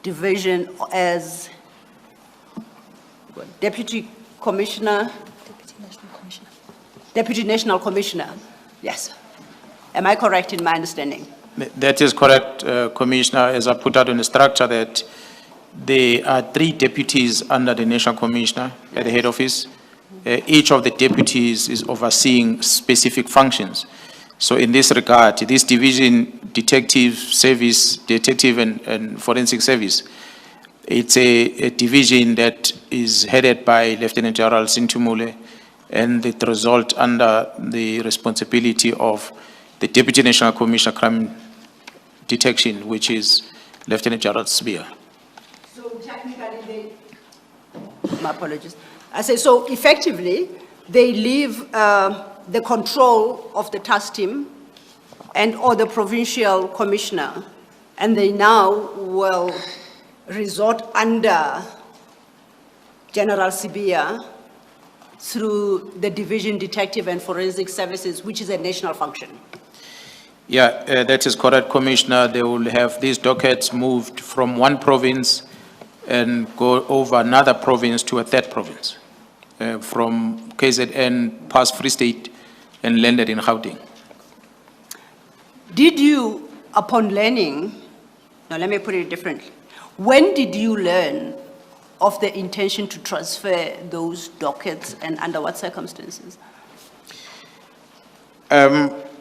division as Deputy Commissioner? Deputy National Commissioner, yes. Am I correct in my understanding? That is correct, Commissioner, as I put out in the structure that there are 3 deputies under the National Commissioner at the head office. Each of the deputies is overseeing specific functions. So in this regard, this division, detective service, detective and forensic service, it's a division that is headed by Lieutenant General Sintumule, and it results under the responsibility of the Deputy National Commissioner Crime Detection, which is Lieutenant General Sibia. So technically my apologies. I say, so effectively, they leave the control of the task team and or the provincial commissioner, and they now will resort under General Sibia through the Division Detective and Forensic Services, which is a national function. Yeah, that is correct, Commissioner. They will have these dockets moved from one province and go over another province to a third province, from KZN past Free State and landed in Gauteng. Did you, upon learning, now let me put it differently, when did you learn of the intention to transfer those dockets and under what circumstances?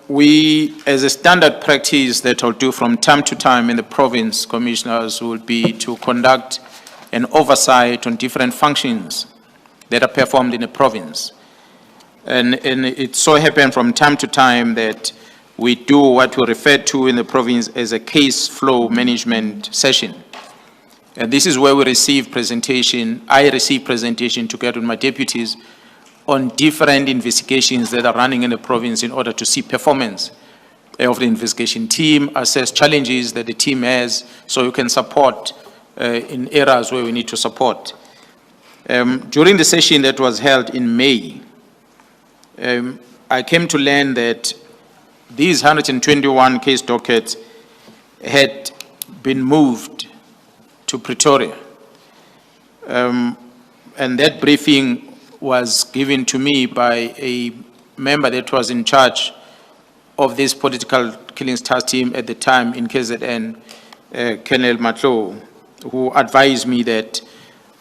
We, as a standard practice that I'll do from time to time in the province, commissioners will be to conduct an oversight on different functions that are performed in the province. And it so happened from time to time that we do what we refer to in the province as a case flow management session. And this is where we receive presentation, I receive presentation together with my deputies on different investigations that are running in the province in order to see performance of the investigation team, assess challenges that the team has, so you can support in areas where we need to support. During the session that was held in May, I came to learn that these 121 case dockets had been moved to Pretoria. And that briefing was given to me by a member that was in charge of this political killings task team at the time in KZN, Colonel Matlo, who advised me that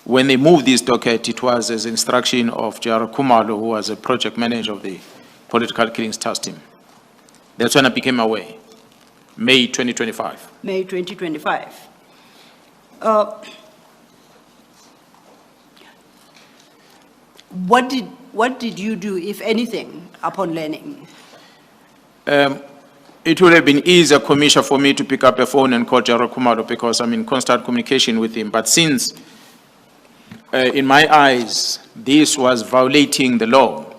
when they moved this docket, it was as instruction of J.R. Kumalo, who was a project manager of the political killings task team. That's when I became aware, May 2025. May 2025. What did you do, if anything, upon learning? It would have been easier, Commissioner, for me to pick up a phone and call J.R. Kumalo because I'm in constant communication with him. But since, in my eyes, this was violating the law,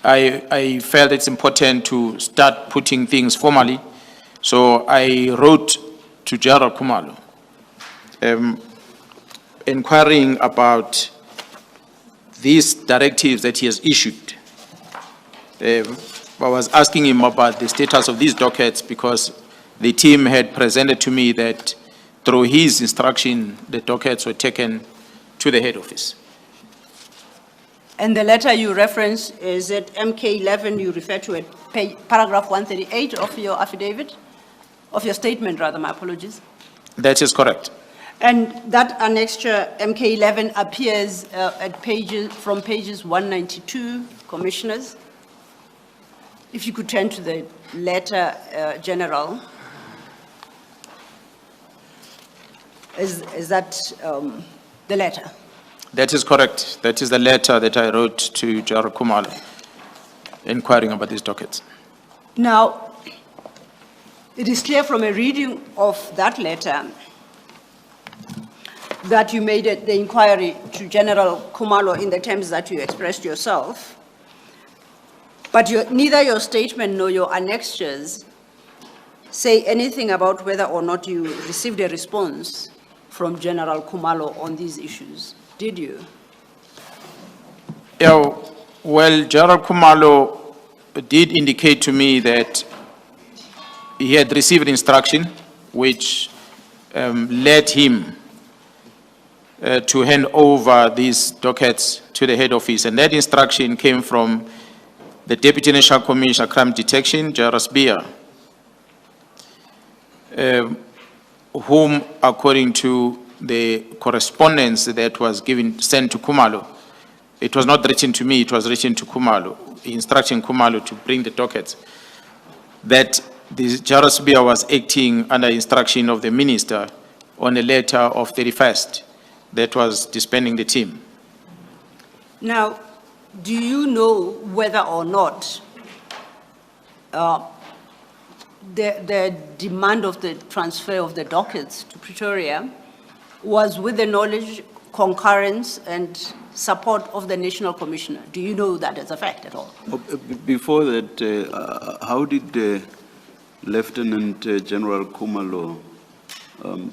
I felt it's important to start putting things formally. So I wrote to J.R. Kumalo, inquiring about these directives that he has issued. I was asking him about the status of these dockets because the team had presented to me that through his instruction, the dockets were taken to the head office. And the letter you reference is at MK11, you refer to it, paragraph 138 of your affidavit, of your statement rather, my apologies. That is correct. And that annexure, MK11, appears from pages 192, Commissioners. If you could turn to the letter, General. Is that the letter? That is correct. That is the letter that I wrote to J.R. Kumalo, inquiring about these dockets. Now, it is clear from a reading of that letter that you made the inquiry to General Kumalo in the terms that you expressed yourself, but neither your statement nor your annexures say anything about whether or not you received a response from General Khumalo on these issues? Did you? Yeah, well, General Khumalo did indicate to me that he had received instruction which led him to hand over these dockets to the head office. And that instruction came from the Deputy National Commissioner, Crime Detection, Jairus Bia, whom, according to the correspondence that was sent to Khumalo, it was not written to me, it was written to Khumalo, instructing Khumalo to bring the dockets, that the Jairus Bia was acting under instruction of the minister on a letter of 31st that was disbanding the team. Now, do you know whether or not the demand of the transfer of the dockets to Pretoria was with the knowledge, concurrence, and support of the National Commissioner? Do you know that as a fact at all? Before that, how did Lieutenant General Khumalo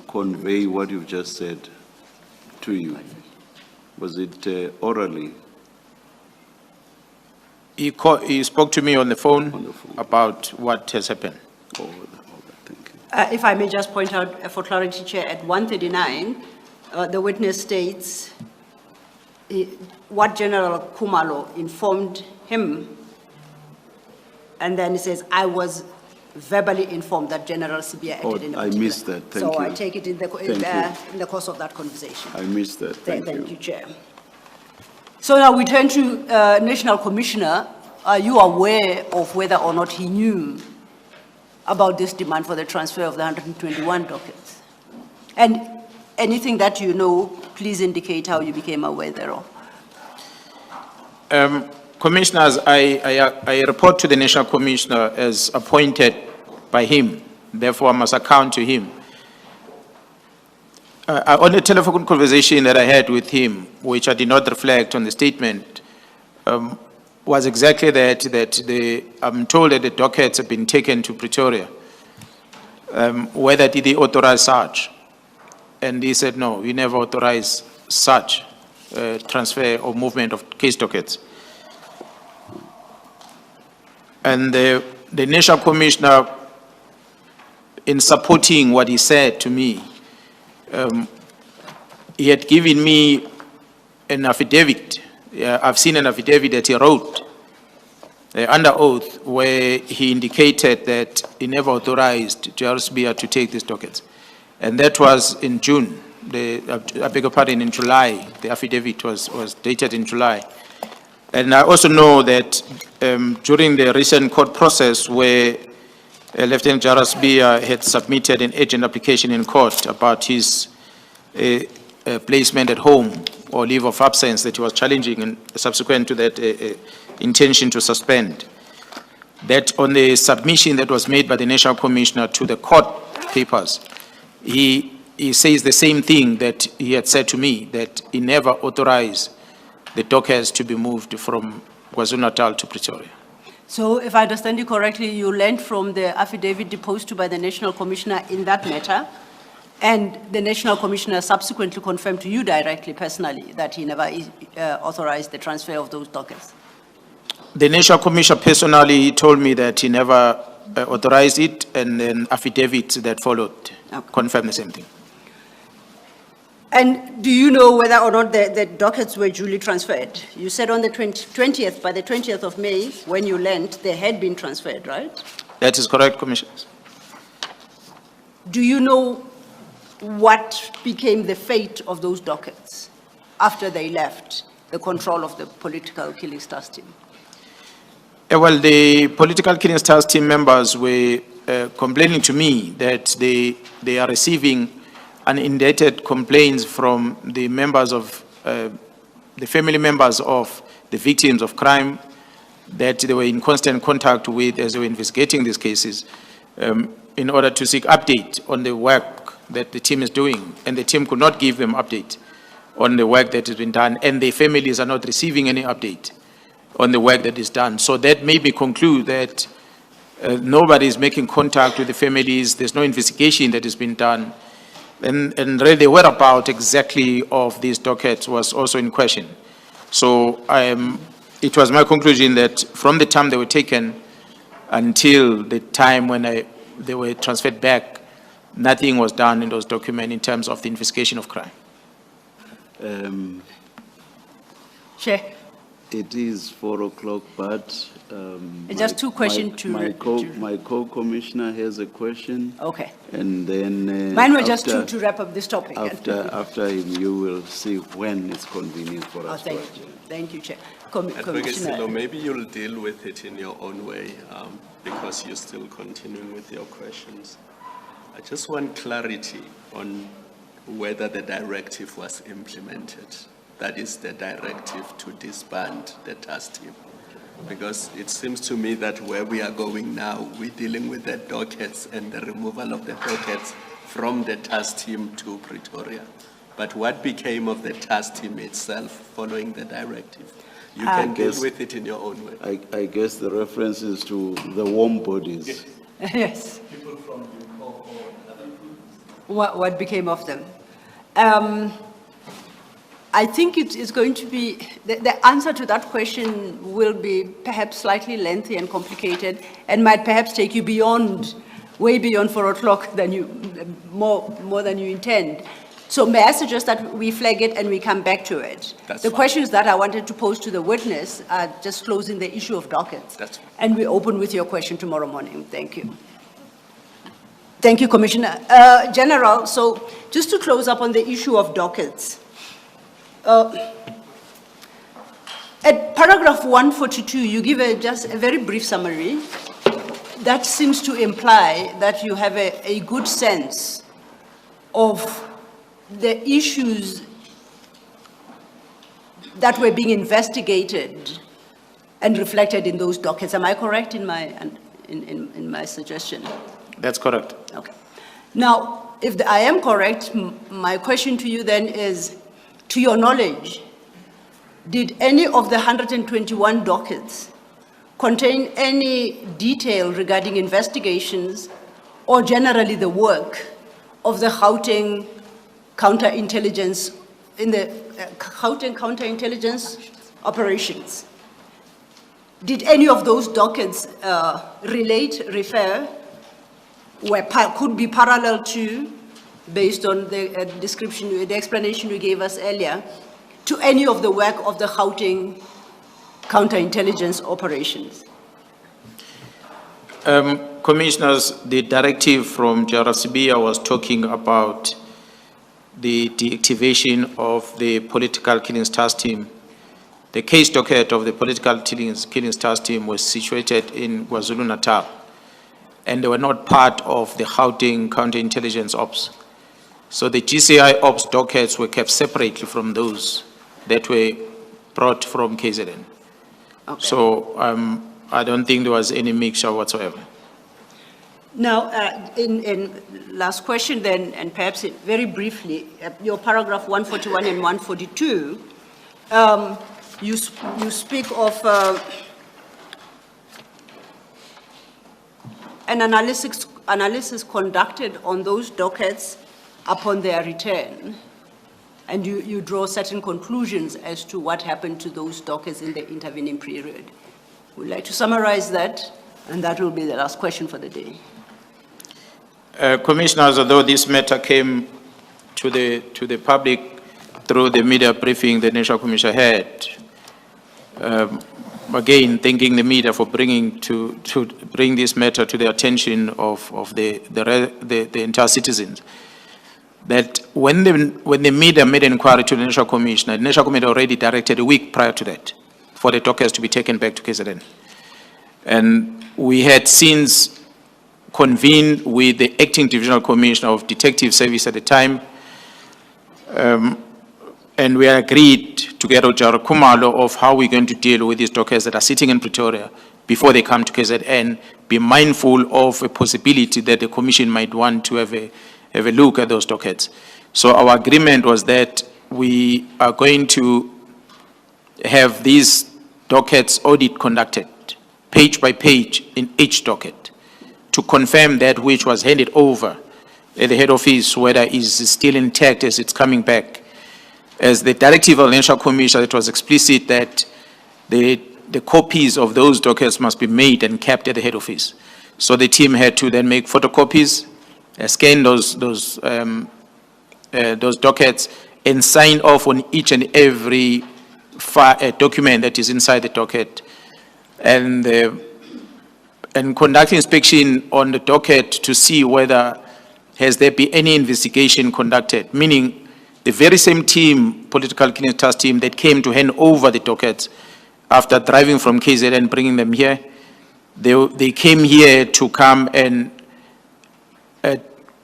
convey what you've just said to you? Was it orally? He spoke to me on the phone about what has happened. Oh, thank you. If I may just point out, for clarity, Chair, at 139, the witness states what General Khumalo informed him, and then he says, I was verbally informed that General Sibia acted in a I particular. missed that. Thank So you. I take it in the course of that conversation. I missed that. Thank you. Thank you, Chair. So now we turn to National Commissioner. Are you aware of whether or not he knew about this demand for the transfer of the 121 dockets? And anything that you know, please indicate how you became aware thereof. Commissioners, I report to the National Commissioner as appointed by him. Therefore, I must account to him. On the telephone conversation that I had with him, which I did not reflect on the statement, was exactly that I'm told that the dockets have been taken to Pretoria. Whether did they authorize such? And he said, no, we never authorized such transfer or movement of case dockets. And the National Commissioner, in supporting what he said to me, he had given me an affidavit. I've seen an affidavit that he wrote under oath where he indicated that he never authorized Jairus Bia to take these dockets. And that was in June, I beg your pardon, in July. The affidavit was dated in July. And I also know that during the recent court process where Lieutenant Jairus Bia had submitted an urgent application in court about his placement at home or leave of absence that he was challenging, and subsequent to that intention to suspend, that on the submission that was made by the National Commissioner to the court papers, he says the same thing that he had said to me, that he never authorized the dockets to be moved from KwaZulu-Natal to Pretoria. So if I understand you correctly, you learned from the affidavit deposed to by the National Commissioner in that matter, and the National Commissioner subsequently confirmed to you directly, personally, that he never authorized the transfer of those dockets. The National Commissioner personally told me that he never authorized it, and then affidavits that followed confirmed the same thing. And do you know whether or not the dockets were duly transferred? You said on the 20th, by the 20th of May, when you learned, they had been transferred, right? That is correct, Commissioners. Do you know what became the fate of those dockets after they left the control of the political Killings Task Team? Well, the political Killings Task Team members were complaining to me that they are receiving unindicted complaints from the members of, the family members of the victims of crime that they were in constant contact with as they were investigating these cases, in order to seek update on the work that the team is doing. And the team could not give them update on the work that has been done, and their families are not receiving any update on the work that is done. So that made me conclude that Nobody is making contact with the families. There's no investigation that has been done. And really the whereabouts exactly of these dockets was also in question. So it was my conclusion that from the time they were taken until the time when they were transferred back, nothing was done in those documents in terms of the investigation of crime. Chair, It is 4 o'clock, but just two questions my co-commissioner has a question. okay. And then Mine were just two to wrap up this topic. after him, you will see when it's convenient for Oh, us to thank you. adjourn. Thank you, Chair. Advocate Commissioner. Silo, maybe you'll deal with it in your own way because you're still continuing with your questions. I just want clarity on whether the directive was implemented. That is the directive to disband the task team. Because it seems to me that where we are going now, we're dealing with the dockets and the removal of the dockets from the task team to Pretoria. But what became of the task team itself following the directive? You can deal with it in your own way. I guess the reference is to the warm bodies. Yes. What became of them? I think it is going to be, the answer to that question will be perhaps slightly lengthy and complicated and might perhaps take you beyond, way beyond 4 o'clock than you, more than you intend. So may I suggest that we flag it and we come back to it? That's the fine. questions that I wanted to pose to the witness are just closing the issue of dockets. That's fine. And we open with your question tomorrow morning. Thank you. Thank you, Commissioner. General, so just to close up on the issue of dockets. At paragraph 142, you give just a very brief summary that seems to imply that you have a good sense of the issues that were being investigated and reflected in those dockets. Am I correct in my suggestion? That's correct. Okay. Now, if I am correct, my question to you then is, to your knowledge, did any of the 121 dockets contain any detail regarding investigations or generally the work of the Gauteng counterintelligence, in the Gauteng counterintelligence operations? Did any of those dockets refer, could be parallel to, based on the description, the explanation you gave us earlier, to any of the work of the Gauteng counterintelligence operations? Commissioners, the directive from JRCB was talking about the deactivation of the political killings task team. The case docket of the political killings task team was situated in KwaZulu-Natal, and they were not part of the Gauteng counterintelligence ops. So the GCI ops dockets were kept separately from those that were brought from KZN. Okay. So I don't think there was any mixture whatsoever. Now, in last question then, and perhaps very briefly, your paragraph 141 and 142, you speak of an analysis conducted on those dockets upon their return, and you draw certain conclusions as to what happened to those dockets in the intervening period. Would you like to summarize that? And that will be the last question for the day. Commissioners, although this matter came to the public through the media briefing the National Commission had, again, thanking the media for bring this matter to the attention of the entire citizens, that when the media made an inquiry to the National Commission, the National Commission already directed a week prior to that for the dockets to be taken back to KZN. And we had since convened with the acting divisional commissioner of detective service at the time, and we agreed together with Jaro Kumalo of how we're going to deal with these dockets that are sitting in Pretoria before they come to KZN, be mindful of a possibility that the commission might want to have a look at those dockets. So our agreement was that we are going to have these dockets audit conducted, page by page in each docket. to confirm that which was handed over at the head office, whether it is still intact as it's coming back. As the Directive of the National Commissioner, it was explicit that the copies of those dockets must be made and kept at the head office. So the team had to then make photocopies, scan those dockets, and sign off on each and every document that is inside the docket, and conduct inspection on the docket to see whether has there been any investigation conducted, meaning the very same team, political clearance task team, that came to hand over the dockets after driving from KZN and bringing them here, they came here to come and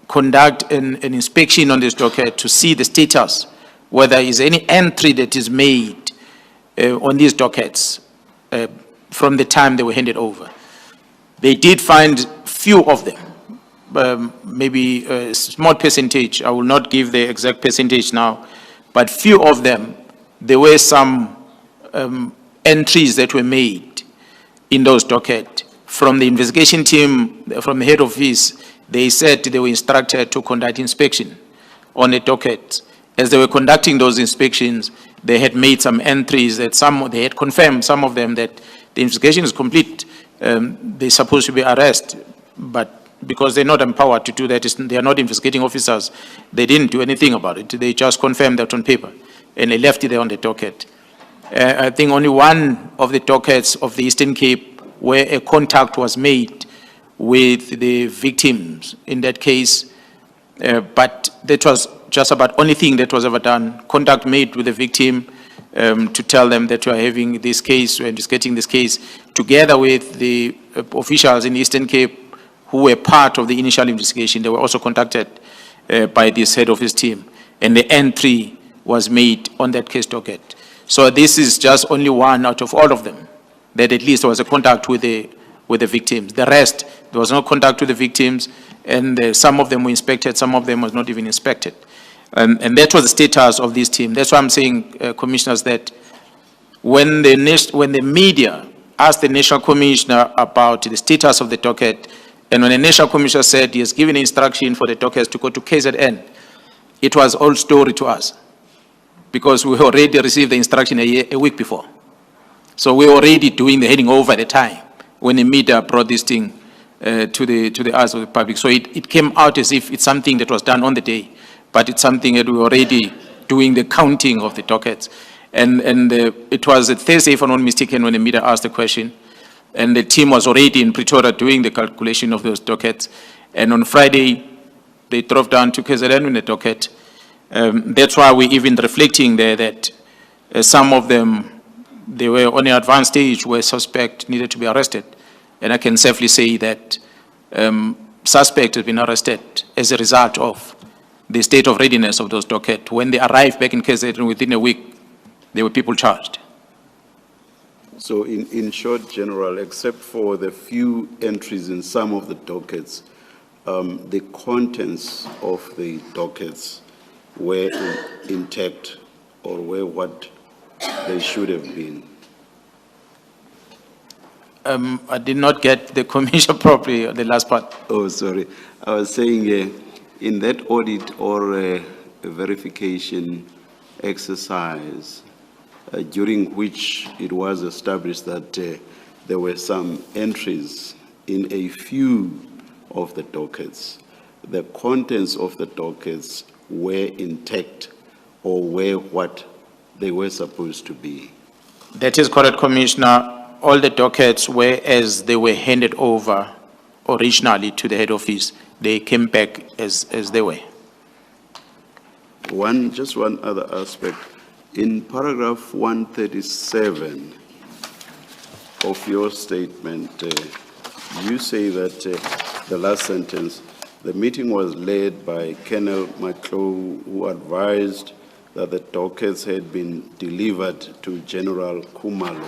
conduct an inspection on this docket to see the status, whether there is any entry that is made on these dockets from the time they were handed over. They did find few of them, maybe a small percentage. I will not give the exact percentage now, but few of them, there were some entries that were made in those dockets. From the investigation team, from the head office, they said they were instructed to conduct inspection on the docket. As they were conducting those inspections, they had made some entries that they had confirmed, some of them, that the investigation is complete. They're supposed to be arrested, but because they're not empowered to do that, they are not investigating officers, they didn't do anything about it. They just confirmed that on paper, and they left it there on the docket. I think only one of the dockets of the Eastern Cape where a contact was made with the victims in that case, but that was just about only thing that was ever done, contact made with the victim to tell them that we are having this case, we're investigating this case, together with the officials in the Eastern Cape who were part of the initial investigation. They were also contacted by this head office team, and the entry was made on that case docket. So this is just only one out of all of them, that at least there was a contact with the victims. The rest, there was no contact with the victims, and some of them were inspected, some of them was not even inspected. And that was the status of this team. That's why I'm saying, commissioners, that when the media asked the National Commissioner about the status of the docket, and when the National Commissioner said he has given instruction for the dockets to go to KZN, it was old story to us, because we already received the instruction a week before. So we were already doing the heading over at the time when the media brought this thing to the eyes of the public. So it came out as if it's something that was done on the day, but it's something that we were already doing the counting of the dockets. And it was a Thursday, if I'm not mistaken, when the media asked the question, and the team was already in Pretoria doing the calculation of those dockets. And on Friday, they drove down to KZN with the docket. That's why we're even reflecting there that some of them, they were on an advanced stage where suspect needed to be arrested. And I can safely say that suspect has been arrested as a result of the state of readiness of those dockets. When they arrived back in KZN within a week, there were people charged. So in short, General, except for the few entries in some of the dockets, the contents of the dockets were intact or were what they should have been. I did not get the commission properly, the last part. Oh, sorry. I was saying in that audit or verification exercise, during which it was established that there were some entries in a few of the dockets, the contents of the dockets were intact or were what they were supposed to be. That is correct, Commissioner. All the dockets were as they were handed over originally to the head office. They came back as they were. Just one other aspect. In paragraph 137 of your statement, you say that the last sentence, the meeting was led by Colonel Mkhwanazi, who advised that the dockets had been delivered to General Khumalo.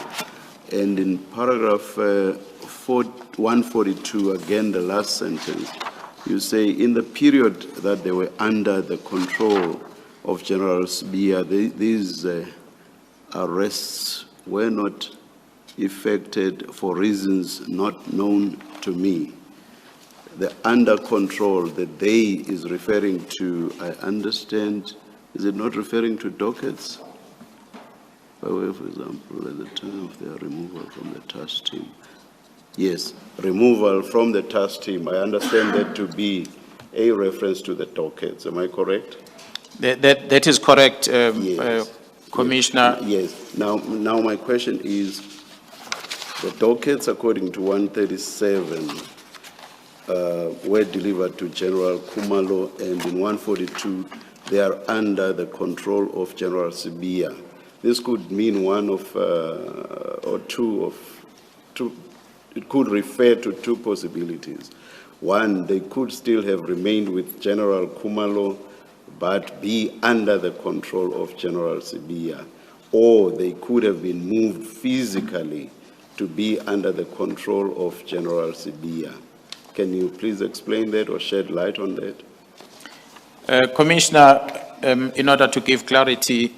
And in paragraph 142, again, the last sentence, you say in the period that they were under the control of General Sibia, these arrests were not effected for reasons not known to me. the under control, the they is referring to, I understand, is it not referring to dockets? By way of example, at the time of their removal from the task team. Yes, removal from the task team. I understand that to be a reference to the dockets. Am I correct? That is correct, Yes. Commissioner. Yes. Now my question is, the dockets, according to 137, were delivered to General Khumalo, and in 142, they are under the control of General Sibiya. This could mean one of, or two, it could refer to two possibilities. One, they could still have remained with General Khumalo, but be under the control of General Sibiya, or they could have been moved physically to be under the control of General Sibiya. Can you please explain that or shed light on that? Commissioner, in order to give clarity,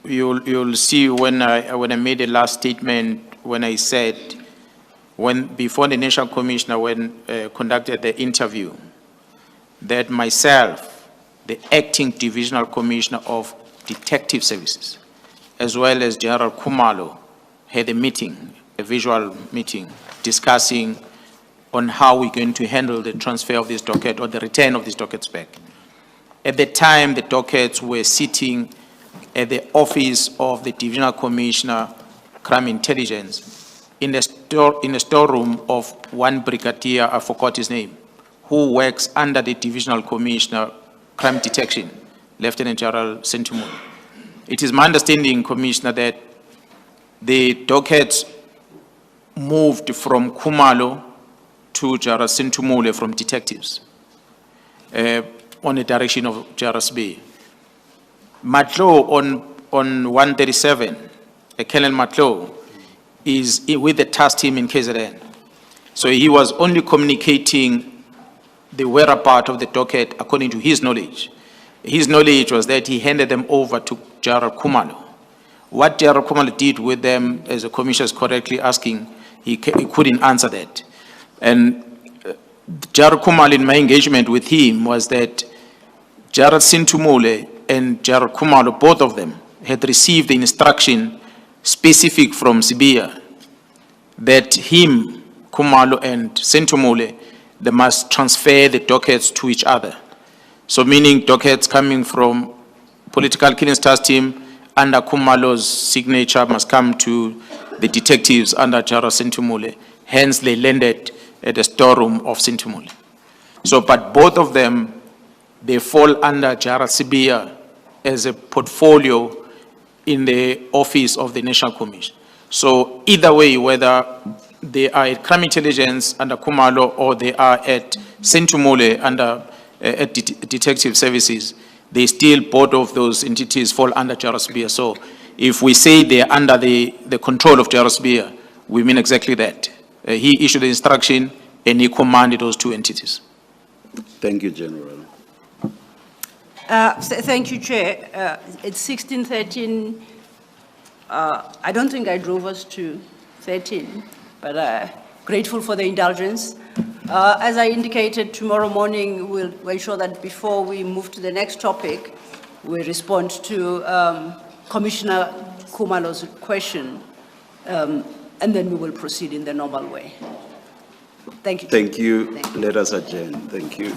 you'll see when I made the last statement, when I said, before the National Commissioner conducted the interview, that myself, the acting divisional commissioner of detective services, as well as General Khumalo, had a meeting, a visual meeting, discussing on how we're going to handle the transfer of this docket or the return of these dockets back. At the time, the dockets were sitting at the office of the Divisional Commissioner, Crime Intelligence, in the storeroom of one brigadier, I forgot his name, who works under the Divisional Commissioner, Crime Detection, Lieutenant General Senzo. It is my understanding, Commissioner, that the dockets moved from Khumalo to General Senzo from detectives on the direction of General Sibiya. Matlo on 137, Colonel Matlo, is with the task team in KZN. So he was only communicating the whereabouts of the docket according to his knowledge. His knowledge was that he handed them over to General Khumalo. What General Khumalo did with them, as the Commissioner is correctly asking, he couldn't answer that. And General Khumalo, in my engagement with him, was that General Senzo and General Khumalo, both of them, had received the instruction specific from Sibiya that him, Khumalo, and Senzo, they must transfer the dockets to each other. So meaning dockets coming from political killings task team under Khumalo's signature must come to the detectives under General Senzo. Hence, they landed at the storeroom of Senzo. So, but both of them, they fall under General Sibiya as a portfolio in the office of the National Commission. So either way, whether they are at Crime Intelligence under Khumalo or they are at Senzo under at Detective Services, they still, both of those entities fall under General Sibiya. So if we say they are under the control of General Sibiya, we mean exactly that. He issued the instruction and he commanded those two entities. Thank you, General. Thank you, Chair. It's 16:13. I don't think I drove us to 13, but grateful for the indulgence. As I indicated, tomorrow morning we'll ensure that before we move to the next topic, we respond to Commissioner Khumalo's question, and then we will proceed in the normal way. Thank you. Thank you. Let us adjourn. Thank you.